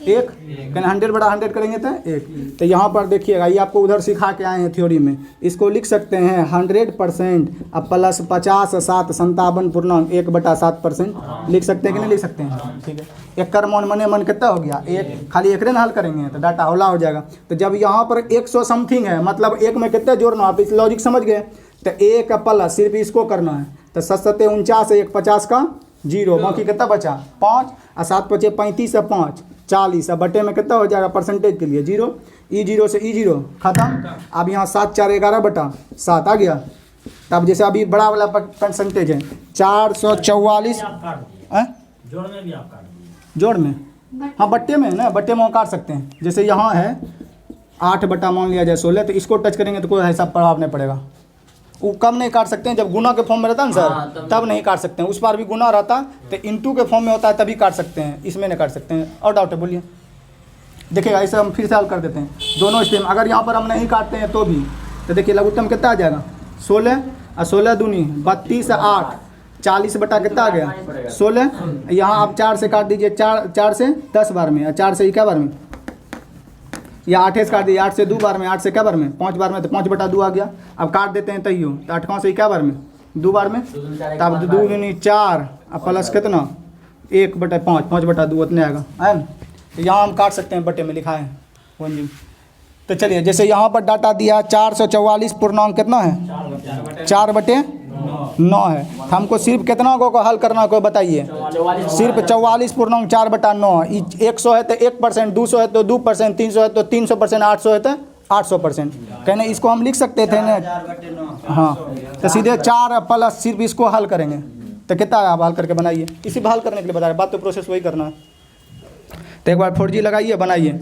1। कहना 100/100 करेंगे तो 1। तो यहाँ पर देखिएगा, ये आपको उधर सिखा के आए हैं थ्योरी में। इसको लिख सकते हैं 100% अब प्लस 50 7 57.1/7% लिख सकते हैं कि नहीं लिख सकते हैं? ठीक है। एक कर मन मन कितना हो गया, 1। खाली एक ना हल करेंगे तो डाटा हौला हो जाएगा। तो जब यहाँ पर 100 समथिंग है, मतलब एक में कितने जोड़ना, आप इस लॉजिक समझ गए। तो 1 प्लस सिर्फ इसको करना है, तो 7 7 49 है, 1 50 का 0, बाकी कितना बचा 5 और 7 5 35 और 5 40। अब बटे में कितना हो जाएगा परसेंटेज के लिए 0, E0 से E0 खत्म। अब यहाँ 7 4 11/7 आ गया। तब जैसे अभी बड़ा वाला परसेंटेज है 444, जोड़ में भी आप काट जोड़ में, हाँ बट्टे में ना, बट्टे में काट सकते हैं। जैसे यहाँ है 8 बटा मान लिया जाए 16, तो इसको टच करेंगे तो कोई ऐसा प्रभाव नहीं पड़ेगा। वो कम नहीं काट सकते हैं, जब गुना के फॉर्म में रहता है ना सर, तब नहीं काट सकते हैं। उस बार भी गुना रहता तो इंटू के फॉर्म में होता है, तभी काट सकते हैं, इसमें नहीं काट सकते हैं। और डाउट है बोलिए। देखिएगा इसे हम फिर से हल कर देते हैं दोनों स्टेम। अगर यहाँ पर हम नहीं काटते हैं तो भी, तो देखिए लघुत्तम कितना आ जाएगा 16 और 16 दूनी 32 और 8 40 बटा कितना आ गया 16। यहाँ आप 4 से काट दीजिए, 4 से 10 बार में, 4 से क्या बार में, या 8 से काट दीजिए, 8 से 2 बार में, 8 से क्या बार में 5 बार में, तो 5/2 आ गया। अब काट देते हैं तैयो, तो 8 से क्या बार में 2 बार में, तब 2 दूनी 4 और प्लस कितना 1/5, 5/2 उतने आएगा है ना। तो यहाँ हम काट सकते हैं, बटे में लिखा है 1 जी। तो चलिए जैसे यहाँ पर डाटा दिया 444 पूर्णांक कितना है 4/9 है। हमको सिर्फ कितना को हल करना को बताइए, सिर्फ 44 पूर्णांक 4/9। 100 है तो 1%, 200 है तो 2%, 300 है तो 300%, 800 है तो 800%। कहने इसको हम लिख सकते थे ना, हाँ। तो सीधे 4 प्लस सिर्फ इसको हल करेंगे तो कितना है, आप हल करके बनाइए। इसी हल करने के लिए बता रहे, बात तो प्रोसेस वही करना है। तो एक बार 4G लगाइए, बनाइए।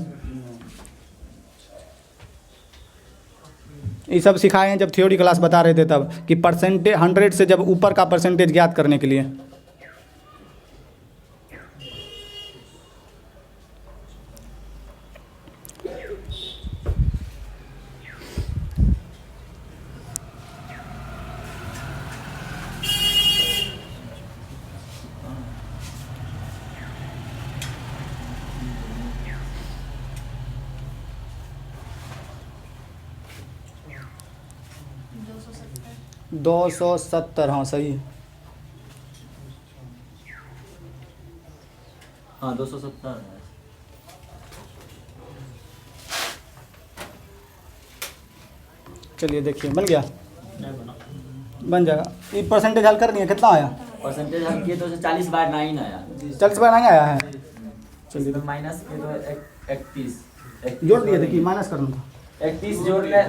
ये सब सिखाए हैं जब थ्योरी क्लास बता रहे थे तब, कि परसेंटेज 100 से जब ऊपर का परसेंटेज ज्ञात करने के लिए। दो 270, हाँ सही है। हाँ 270 है। चलिए देखिए बन गया, बन जाएगा। ये परसेंटेज हल करनी है, कितना आया परसेंटेज हम किए तो 40/9 आया। 40/9 आया है। चलिए तो माइनस किए तो 31 जोड़ दिए थे कि माइनस करना था। 31 जोड़ ले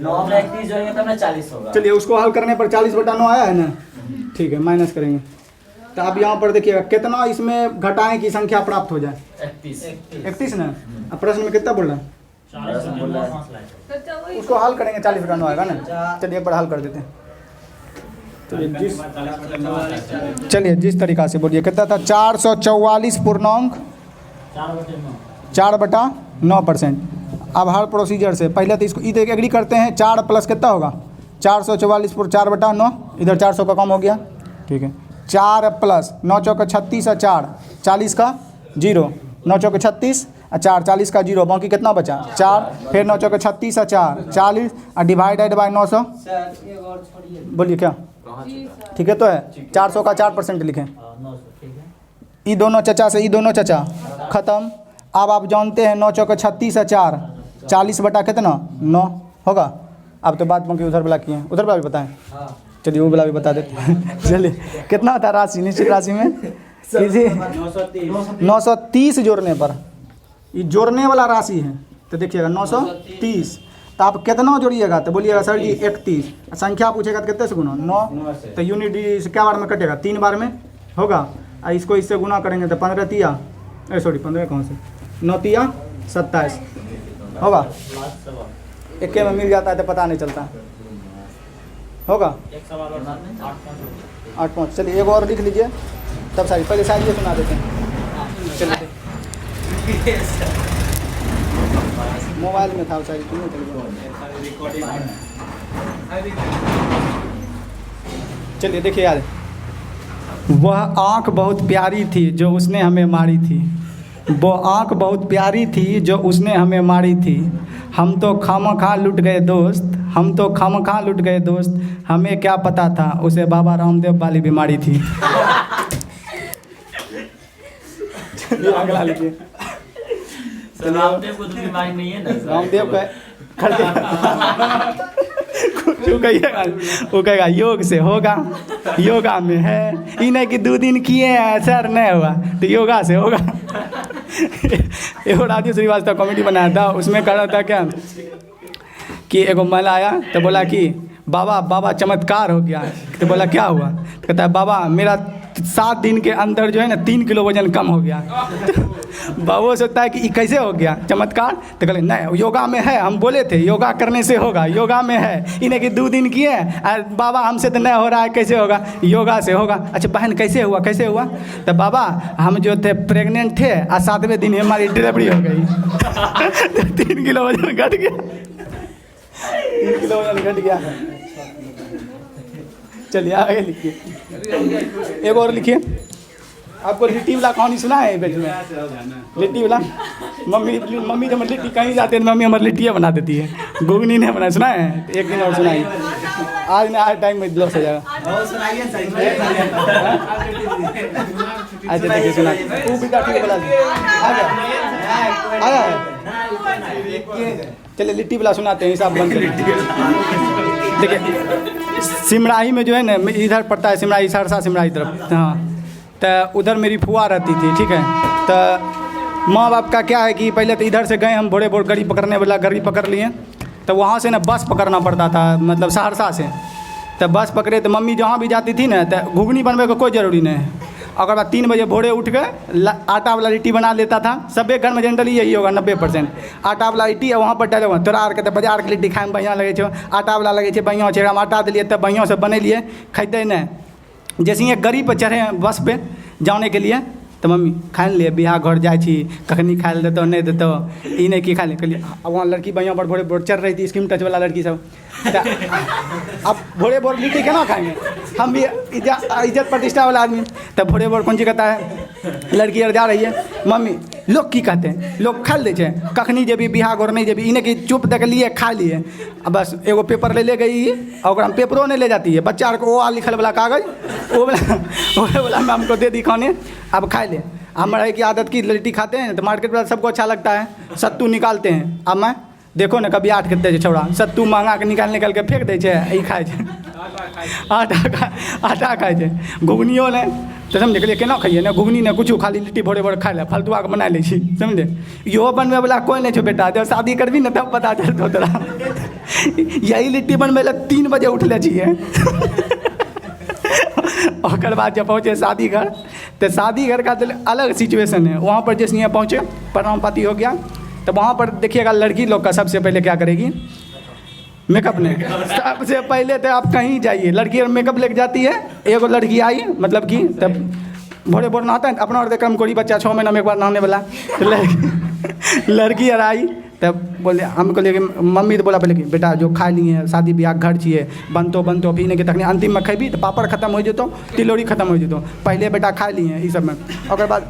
9 में 31 जोड़ेंगे तब ना 40 होगा। चलिए उसको हल करने पर 40/9 आया है ना, ठीक है माइनस करेंगे। तो अब यहाँ पर देखिएगा कितना इसमें घटाएं की संख्या प्राप्त हो जाए 31 ना। अब प्रश्न में कितना बोल रहा है, उसको हल करेंगे 40/9 आएगा ना। चलिए एक बार हल कर देते हैं। चलिए जिस तरीका से बोलिए कितना था 444 पूर्णांक 4/9%। अब हर प्रोसीजर से पहले तो इसको इधर एग्री करते हैं, 4 प्लस कितना होगा 444 पर 4/9, इधर 400 का कम हो गया, ठीक है। 4 प्लस 9 चौके 36 और 4 40 का 0, 9 चौके 36 और 4 40 का 0, बाकी कितना बचा 4, फिर 9 चौके 36 और 4 40 और डिवाइडेड बाय 900। बोलिए क्या ठीक है, तो है 400 का 4% लिखें। ये दोनों चचा से ये दोनों चचा खत्म। अब आप जानते हैं 9 चौके 36 और 4 40 बटा कितना 9 होगा। अब तो बात बाकी उधर वाला किए हैं, उधर वाला भी बताएं। चलिए वो वाला भी बता देते हैं। चलिए कितना होता है राशि, निश्चित राशि में इसी 930 जोड़ने पर, ये जोड़ने वाला राशि है। तो देखिएगा 930। तो आप कितना जोड़िएगा तो बोलिएगा सर जी 31। संख्या पूछेगा तो कितने से गुना 9, तो यूनिट इसे क्या बार में कटेगा 3 बार में होगा। और इसको इससे गुना करेंगे तो 15 तिया 15 कौन से 9 तिया 27 होगा। एक में मिल जाता है तो पता नहीं चलता होगा। 8-5 चलिए एक और लिख लीजिए तब सारी पहले सारी ये सुना देते हैं। चलिए मोबाइल में था सारी चलिए देखिए यार, वह आँख बहुत प्यारी थी जो उसने हमें मारी थी। वो आँख बहुत प्यारी थी जो उसने हमें मारी थी। हम तो खामखा लुट गए दोस्त, हम तो खामखा लुट गए दोस्त। हमें क्या पता था उसे बाबा रामदेव वाली बीमारी थी। अगला लिखिए। रामदेव को तो बीमारी नहीं है ना। रामदेव का जो कहिएगा वो कहेगा योग से होगा, योगा में है। इन्हें कि 2 दिन किए हैं सर नहीं हुआ तो योगा से होगा। एगो राजू श्रीवास्तव कॉमेडी बनाया था, उसमें कह रहा था क्या कि एगो महिला आया तो बोला कि बाबा चमत्कार हो गया। तो बोला क्या हुआ? तो कहता है बाबा मेरा 7 दिन के अंदर जो है ना 3 किलो वजन कम हो गया। बाबू सोचता है कि ये कैसे हो गया चमत्कार? तो कहले नहीं योगा में है, हम बोले थे योगा करने से होगा, योगा में है। इन्हें कि 2 दिन किए बाबा हमसे तो नहीं हो रहा है, कैसे होगा? योगा से होगा। अच्छा बहन कैसे हुआ कैसे हुआ? तो बाबा हम जो थे प्रेग्नेंट थे और 7वें दिन हमारी डिलीवरी हो गई। तो 3 किलो वजन घट गया, 3 किलो वजन घट गया। चलिए आगे लिखिए, एक और लिखिए। आपको लिट्टी वाला कहानी सुना है बेटे में? लिट्टी वाला मम्मी जब लिट्टी कहीं जाते हैं मम्मी हमारी लिट्टियाँ बना देती है, घुगनी नहीं बना। सुना है? एक दिन और सुनाइए। आज ना आज टाइम में लॉस हो जाएगा। अच्छा देखिए सुना वो भी ठीक बोला आया। चलिए लिट्टी वाला सुनाते हैं, हिसाब बंद करिए। देखिए सिमराही में जो है ना, इधर पड़ता है सिमराही, सहरसा सिमराही तरफ। हाँ तो उधर मेरी फुआ रहती थी, ठीक है। तो माँ बाप का क्या है कि पहले तो इधर से गए हम भोरे भोर गाड़ी पकड़ने वाला गाड़ी पकड़ लिए। तो वहाँ से ना बस पकड़ना पड़ता था, मतलब सहरसा से। तो बस पकड़े तो मम्मी जहाँ भी जाती थी ना तो घुगनी बनने का कोई ज़रूरी नहीं है। अगर बाद 3 बजे भोरे उठ के आटा वाला लिट्टी बना लेता था। सबे घर में जनरली यही होगा 90%। आटा वाला लिट्टी है वहाँ पर डाले हुआ। तोरा आर के बाजार के लिट्टी खाए में बढ़िया लगे छो, आटा वाला लगे छे बढ़िया छे। हम आटा दिलिए तब बढ़िया से बनेलिए, खैते नहीं। जैसे ही गाड़ी पर चढ़े बस पे जाने के लिए तो मम्मी खाए लिए बिहार घर जाए छी कखनी खाए देतो नहीं देतो ई नहीं कि खा ले कहलिए। वहाँ लड़की बढ़िया पर भोरे भोर चढ़ रही थी, स्किन टच वाला लड़की सब। अब भोरे भोर लिट्टी केना खाएंगे? हम भी इज्जत प्रतिष्ठा वाला आदमी। तब भोरे भोर कौन चीज कहता है लड़की और जा रही है, मम्मी लोग की कहते हैं लोग खा ले कखनी जेबी बिहार घर नहीं जेबी, इन्हें कि चुप देख लिए खा लिए। अब बस एगो पेपर ले गई और हम पेपरों नहीं ले जाती है। बच्चा को ओ लिखल वाला कागज वो वाला मैं हमको दे दी खाने, अब खाए ले। हमारे की आदत की लिट्टी खाते हैं तो मार्केट वाला सबको अच्छा लगता है, सत्तू निकालते हैं। अब मैं देखो ना कभी 8 कहते छौड़ा सत्तू महंगा के निकाल के फेंक दे ई खाए आटा खाए घुगनियो ने तो समझे कहलिए केना खाइए ना घुगनी ने कुछ खाली लिट्टी भोरे भोरे खाए ले फालतुआ के बना ले छी। समझे इहो बनबे वाला कोई नहीं छो बेटा, जब शादी करबी ना तब पता चलतो तोरा। यही लिट्टी बनबे ला 3 बजे उठले छिए। और बाद जब पहुँचे शादी घर तो शादी घर का तो अलग सिचुएशन है। वहाँ पर जैसे यहाँ पहुँचे प्रणाम पाती हो गया तो वहाँ पर देखिएगा लड़की लोग का सबसे पहले क्या करेगी मेकअप ने। सबसे पहले तो आप कहीं जाइए लड़की और मेकअप लेके जाती है। एगो लड़की आई मतलब कि तब भोरे भोर नहाता है अपना और देख हम कोई बच्चा 6 महीना में एक बार नहाने वाला। तो लड़की और आई तब बोले हमको लेके मम्मी तो बोला पहले कि बेटा जो खा लिए शादी ब्याह घर चाहिए बनतो पीने के तक अंतिम में खेबी तो पापड़ खत्म हो जतो तिलोरी खत्म हो जतो, पहले बेटा खा लिए ये सब में। और बाद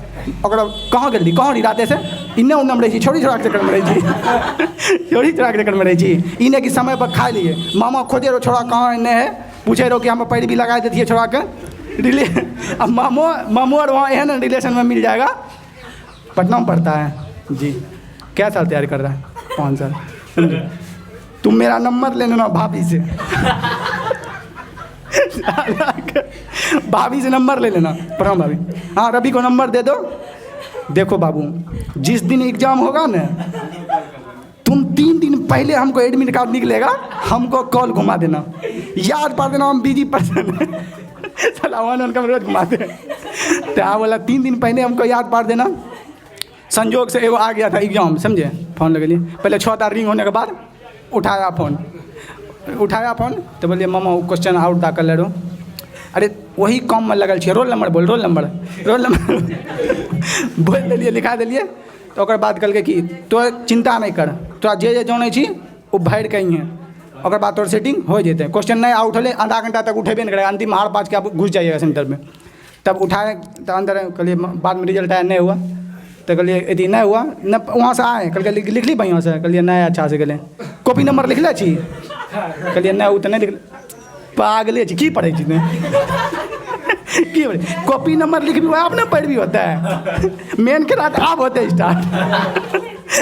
कहाँ गली कहाँ राते से इन्ने उन्ने में रही छोड़ी छोड़ा के चक्कर में रही छोड़ी छोड़ा के चक्कर में रही इन्हें कि समय पर खा लिए। मामा खोजे रो छोड़ा कहाँ इन्हें है पूछे रहो कि हम पैर भी लगा देती है छोड़ा के अब मामू और वहाँ एहन रिलेशन में मिल जाएगा। पटना में पढ़ता है जी, क्या साल तैयारी कर रहा है? 5 साल। तुम मेरा नंबर ले लेना भाभी से भाभी से नंबर ले लेना। प्रणाम भाभी। हाँ रवि को नंबर दे दो। देखो बाबू जिस दिन एग्ज़ाम होगा ना तुम 3 दिन पहले हमको एडमिट कार्ड निकलेगा, हमको कॉल घुमा देना, याद पा देना हम बिजी पर्सन साला उनका रोज घुमाते हैं। तो आप बोला 3 दिन पहले हमको याद पा देना। संजोग से एगो आ गया था एग्जाम, समझे, फ़ोन लगे लिए, पहले 6 तार रिंग होने के बाद उठाया फ़ोन तो बोलिए मामा वो क्वेश्चन आउट दा कर ले रहो। अरे वही काम में लगल छे, रोल नंबर बोल, रोल नंबर बोल दिलिए, लिखा दिलिए। तो ओकर बाद कहलकै कि तो चिंता नहीं कर, तोरा जे जानै छी वो भरि के ही है, ओकर बाद तोर सेटिंग हो जेतै। क्वेश्चन नहीं आउट होले आधा घंटा तक उठेबे नहीं करेगा, अंतिम हार पाँच के आप घुस जाइएगा सेंटर में। तब उठाए तो अंदर कहलिए, बाद में रिजल्ट आया नहीं हुआ, तो कहलिए यदि नहीं हुआ न वहाँ से आए, कहलिए लिख ली बढ़िया से, कहलिए नहीं अच्छा से गेले, कॉपी नंबर लिख ले छी, कहलिए नहीं वो तो नहीं लिख, पागले छी की पढ़े छी की पढ़े, कॉपी नंबर लिख भी हुआ आप ना पढ़ भी होता है, मेन के रात आप होते स्टार्ट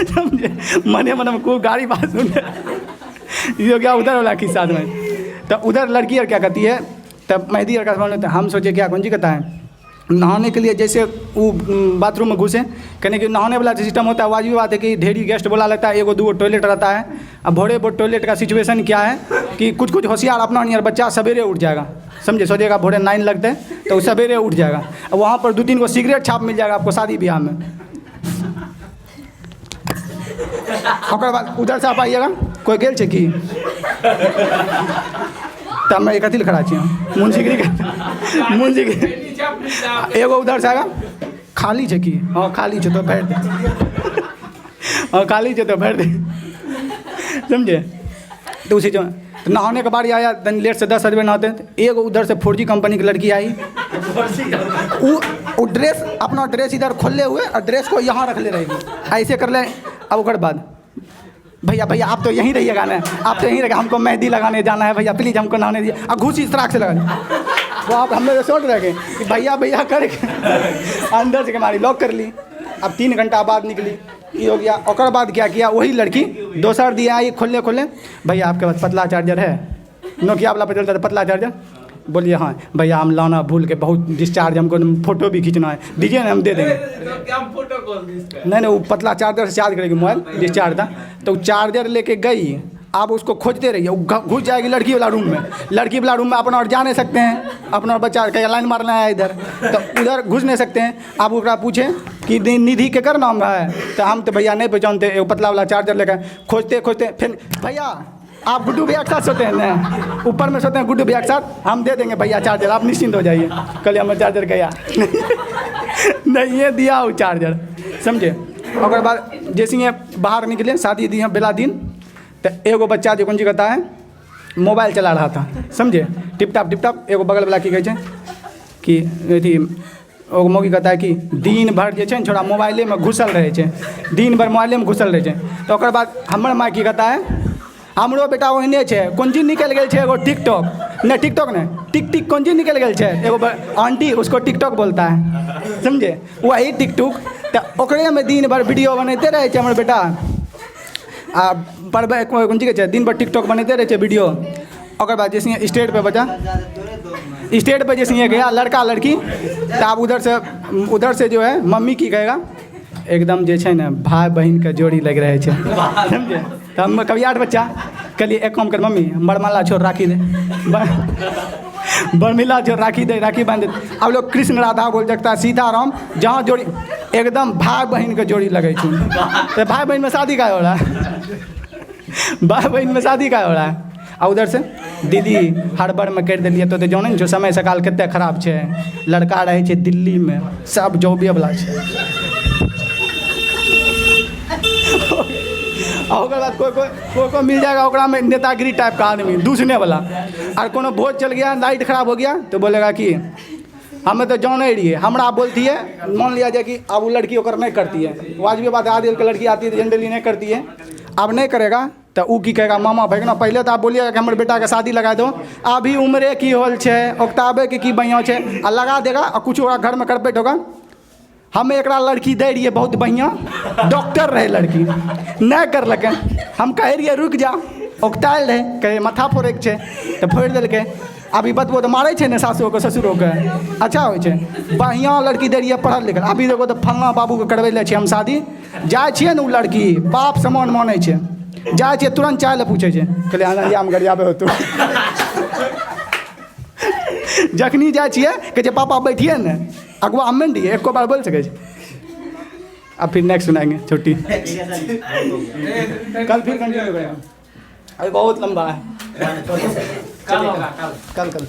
समझे, मने में खूब गाड़ी बात सुने। ये क्या उधर वाला किस्सा में, तो उधर लड़की और क्या कहती है, तब मेहंदी और का हम सोचे क्या कौन जी कहता है, नहाने के लिए जैसे वो बाथरूम में घुसे, कहने कि नहाने वाला सिस्टम होता है, वाजिब बात है कि ढेरी गेस्ट बोला लगता है, एगो 2 टॉयलेट रहता है। अब भोरे भोर टॉयलेट का सिचुएशन क्या है कि कुछ होशियार अपना नहीं, बच्चा सवेरे उठ जाएगा, समझे, सोचेगा भोरे 9 लगते हैं तो सवेरे उठ जाएगा। अब वहाँ पर 2-3 को सिगरेट छाप मिल जाएगा आपको शादी ब्याह में। और बाद उधर से आप आइएगा, कोई गेल छे कि तब मैं एक अतिल खड़ा छी, मुंशी एगो उधर से आएगा, खाली छे कि हाँ खाली छे तो बैठ दे, हाँ खाली छे तो बैठ दे, समझे। तो उसी जो नहाने के बारी आया, लेट से 10 बजे नहाते, एगो उधर से 4G कंपनी की लड़की आई, वो ड्रेस अपना ड्रेस इधर खोले हुए और ड्रेस को यहाँ रख ले रहेगी, ऐसे कर ले। अब उसके बाद भैया आप तो यहीं रहिएगा ना, आप तो यहीं रहिएगा, हमको मेहंदी लगाने जाना है भैया, प्लीज़ हमको नहाने दीजिए, और घूस इस तरह से लगा। वो आप हम लोग सोच रहे कि भैया करके अंदर से हमारी लॉक कर ली। अब 3 घंटा बाद निकली, ये हो गया। और बाद क्या किया, वही लड़की दोसर दिया आई, खोले भैया आपके पास पतला चार्जर है, नोकिया वाला चलता था पतला चार्जर, बोलिए हाँ भैया हम लाना भूल के, बहुत डिस्चार्ज, हमको फोटो भी खींचना है, दीजिए ना हम दे देंगे। नहीं वो पतला चार्जर से चार्ज करेगी मोबाइल, डिस्चार्ज था, तो चार्जर लेके गई। आप उसको खोजते रहिए, वो घुस जाएगी लड़की वाला रूम में, लड़की वाला रूम में अपना और जा नहीं सकते हैं, अपना बच्चा कहीं लाइन मारना है इधर, तो उधर घुस नहीं सकते हैं। आप उसका पूछें कि निधि के कर नाम है, तो हम तो भैया नहीं पहचानते, वो पतला वाला चार्जर लेकर खोजते फिर भैया आप गुड्डू भैया के साथ सोते हैं ना, ऊपर में सोते हैं गुड्डू भैया के साथ, हम दे देंगे भैया चार्जर, आप निश्चिंत हो जाइए। कल हमें चार्जर गया नहीं ये दिया वो चार्जर, समझे। और बाद जैसे ये बाहर निकले, शादी दी बेला दिन, तो एगो बच्चा जो कौन जी कहता है मोबाइल चला रहा था, समझे, टिप टाप एगो बगल वाला की कहै छै कि अथी एगो मौगी कहता है कि दिन भर जे छै ने छोड़ा मोबाइले में घुसल रहे छै, दिन भर मोबाइले में घुसल रहे छै। तो ओकर बाद हमर माँ की कहता है, हमरो बेटा ओहने छै, कोन चीज निकल गेल छै एगो टिकटॉक, नहीं टिकटॉक नहीं टिक कोन चीज निकल गेल छै, एगो आंटी उसको टिकटॉक बोलता है, समझे, वही टिकटॉक। तो ओकरे में दिन भर वीडियो बनते रहे छै हमर बेटा, आ पढ़बे कोन चीज छै, दिन भर टिकटॉक बनते रहे छै वीडियो। और बाद जैसे स्टेट पे बचा, स्टेट पे जैसे गया लड़का लड़की, तो आप उधर से जो है मम्मी की कहेगा, एकदम जे छै ने भाई बहन के जोड़ी लग रहे छै, समझे। तो हम कभी 8 बच्चा कहलिए एक काम कर मम्मी, बरमाला छोड़ राखी दे, बरमिला छोड़ राखी दे, राखी बांध दे। अब लोग कृष्ण राधा बोल सकता है, सीताराम, जहाँ जोड़ी एकदम भाई बहन के जोड़ी लगे छू। तो भाई बहन में शादी का हो रहा है, भाई बहन में शादी का हो रहा है। और उधर से दीदी हड़बड़ में कर दिलिए, तो जाने जो समय सकाल कते खराब छै, लड़का रहे छै दिल्ली में, सब जॉबे वाला छै। और बाद कोई मिल जाएगा ओकरा में नेतागिरी टाइप का आदमी, दूसने वाला। और कोनो भोज चल गया, लाइट खराब हो गया, तो बोलेगा कि हमें तो जाने रही है, हमरा बोलती है, मान लिया जाए कि अब वो लड़की ओकर नहीं करती है, वाजिब बात है, आदिल की लड़की आती है जनरली नहीं करती है, अब नहीं करेगा तो वो की कहेगा, मामा भैया पहले तो आप बोलिएगा कि हमारे बेटा के शादी लगा दो, अभी उम्रे की होल छै, ओक्ताबे के बढ़िया छै, आ लगा देगा, और कुछ घर में करपेट होगा। हमें एक लड़की दे रही है बहुत बढ़िया, डॉक्टर रहे लड़की, नहीं कर लगे, हम कहे रहिए रुक जा, ओकताल रहे, कहे माथा फोड़े छै, तो फोड़ दिल्के। अभी बतबो तो मारे छै ने सासुओं को ससुरों के, अच्छा हो छै, बढ़िया लड़की दे रही है पढ़ल लिखल। अभी देखो तो फलना बाबू के करवे ले हम शादी, जाए छिए ने, वो लड़की बाप समान माने छै, जाए छे तुरंत चाय ला पूछे छे कहले आनंद हम गरिया पे हो तू जखनी जाए छिए कहे पापा बैठिए ने अगवा हम नहीं दिए एको बार बोल सके छे। अब फिर नेक्स्ट सुनाएंगे छुट्टी कल फिर कंटिन्यू करेंगे अभी बहुत लंबा है कल होगा कल कल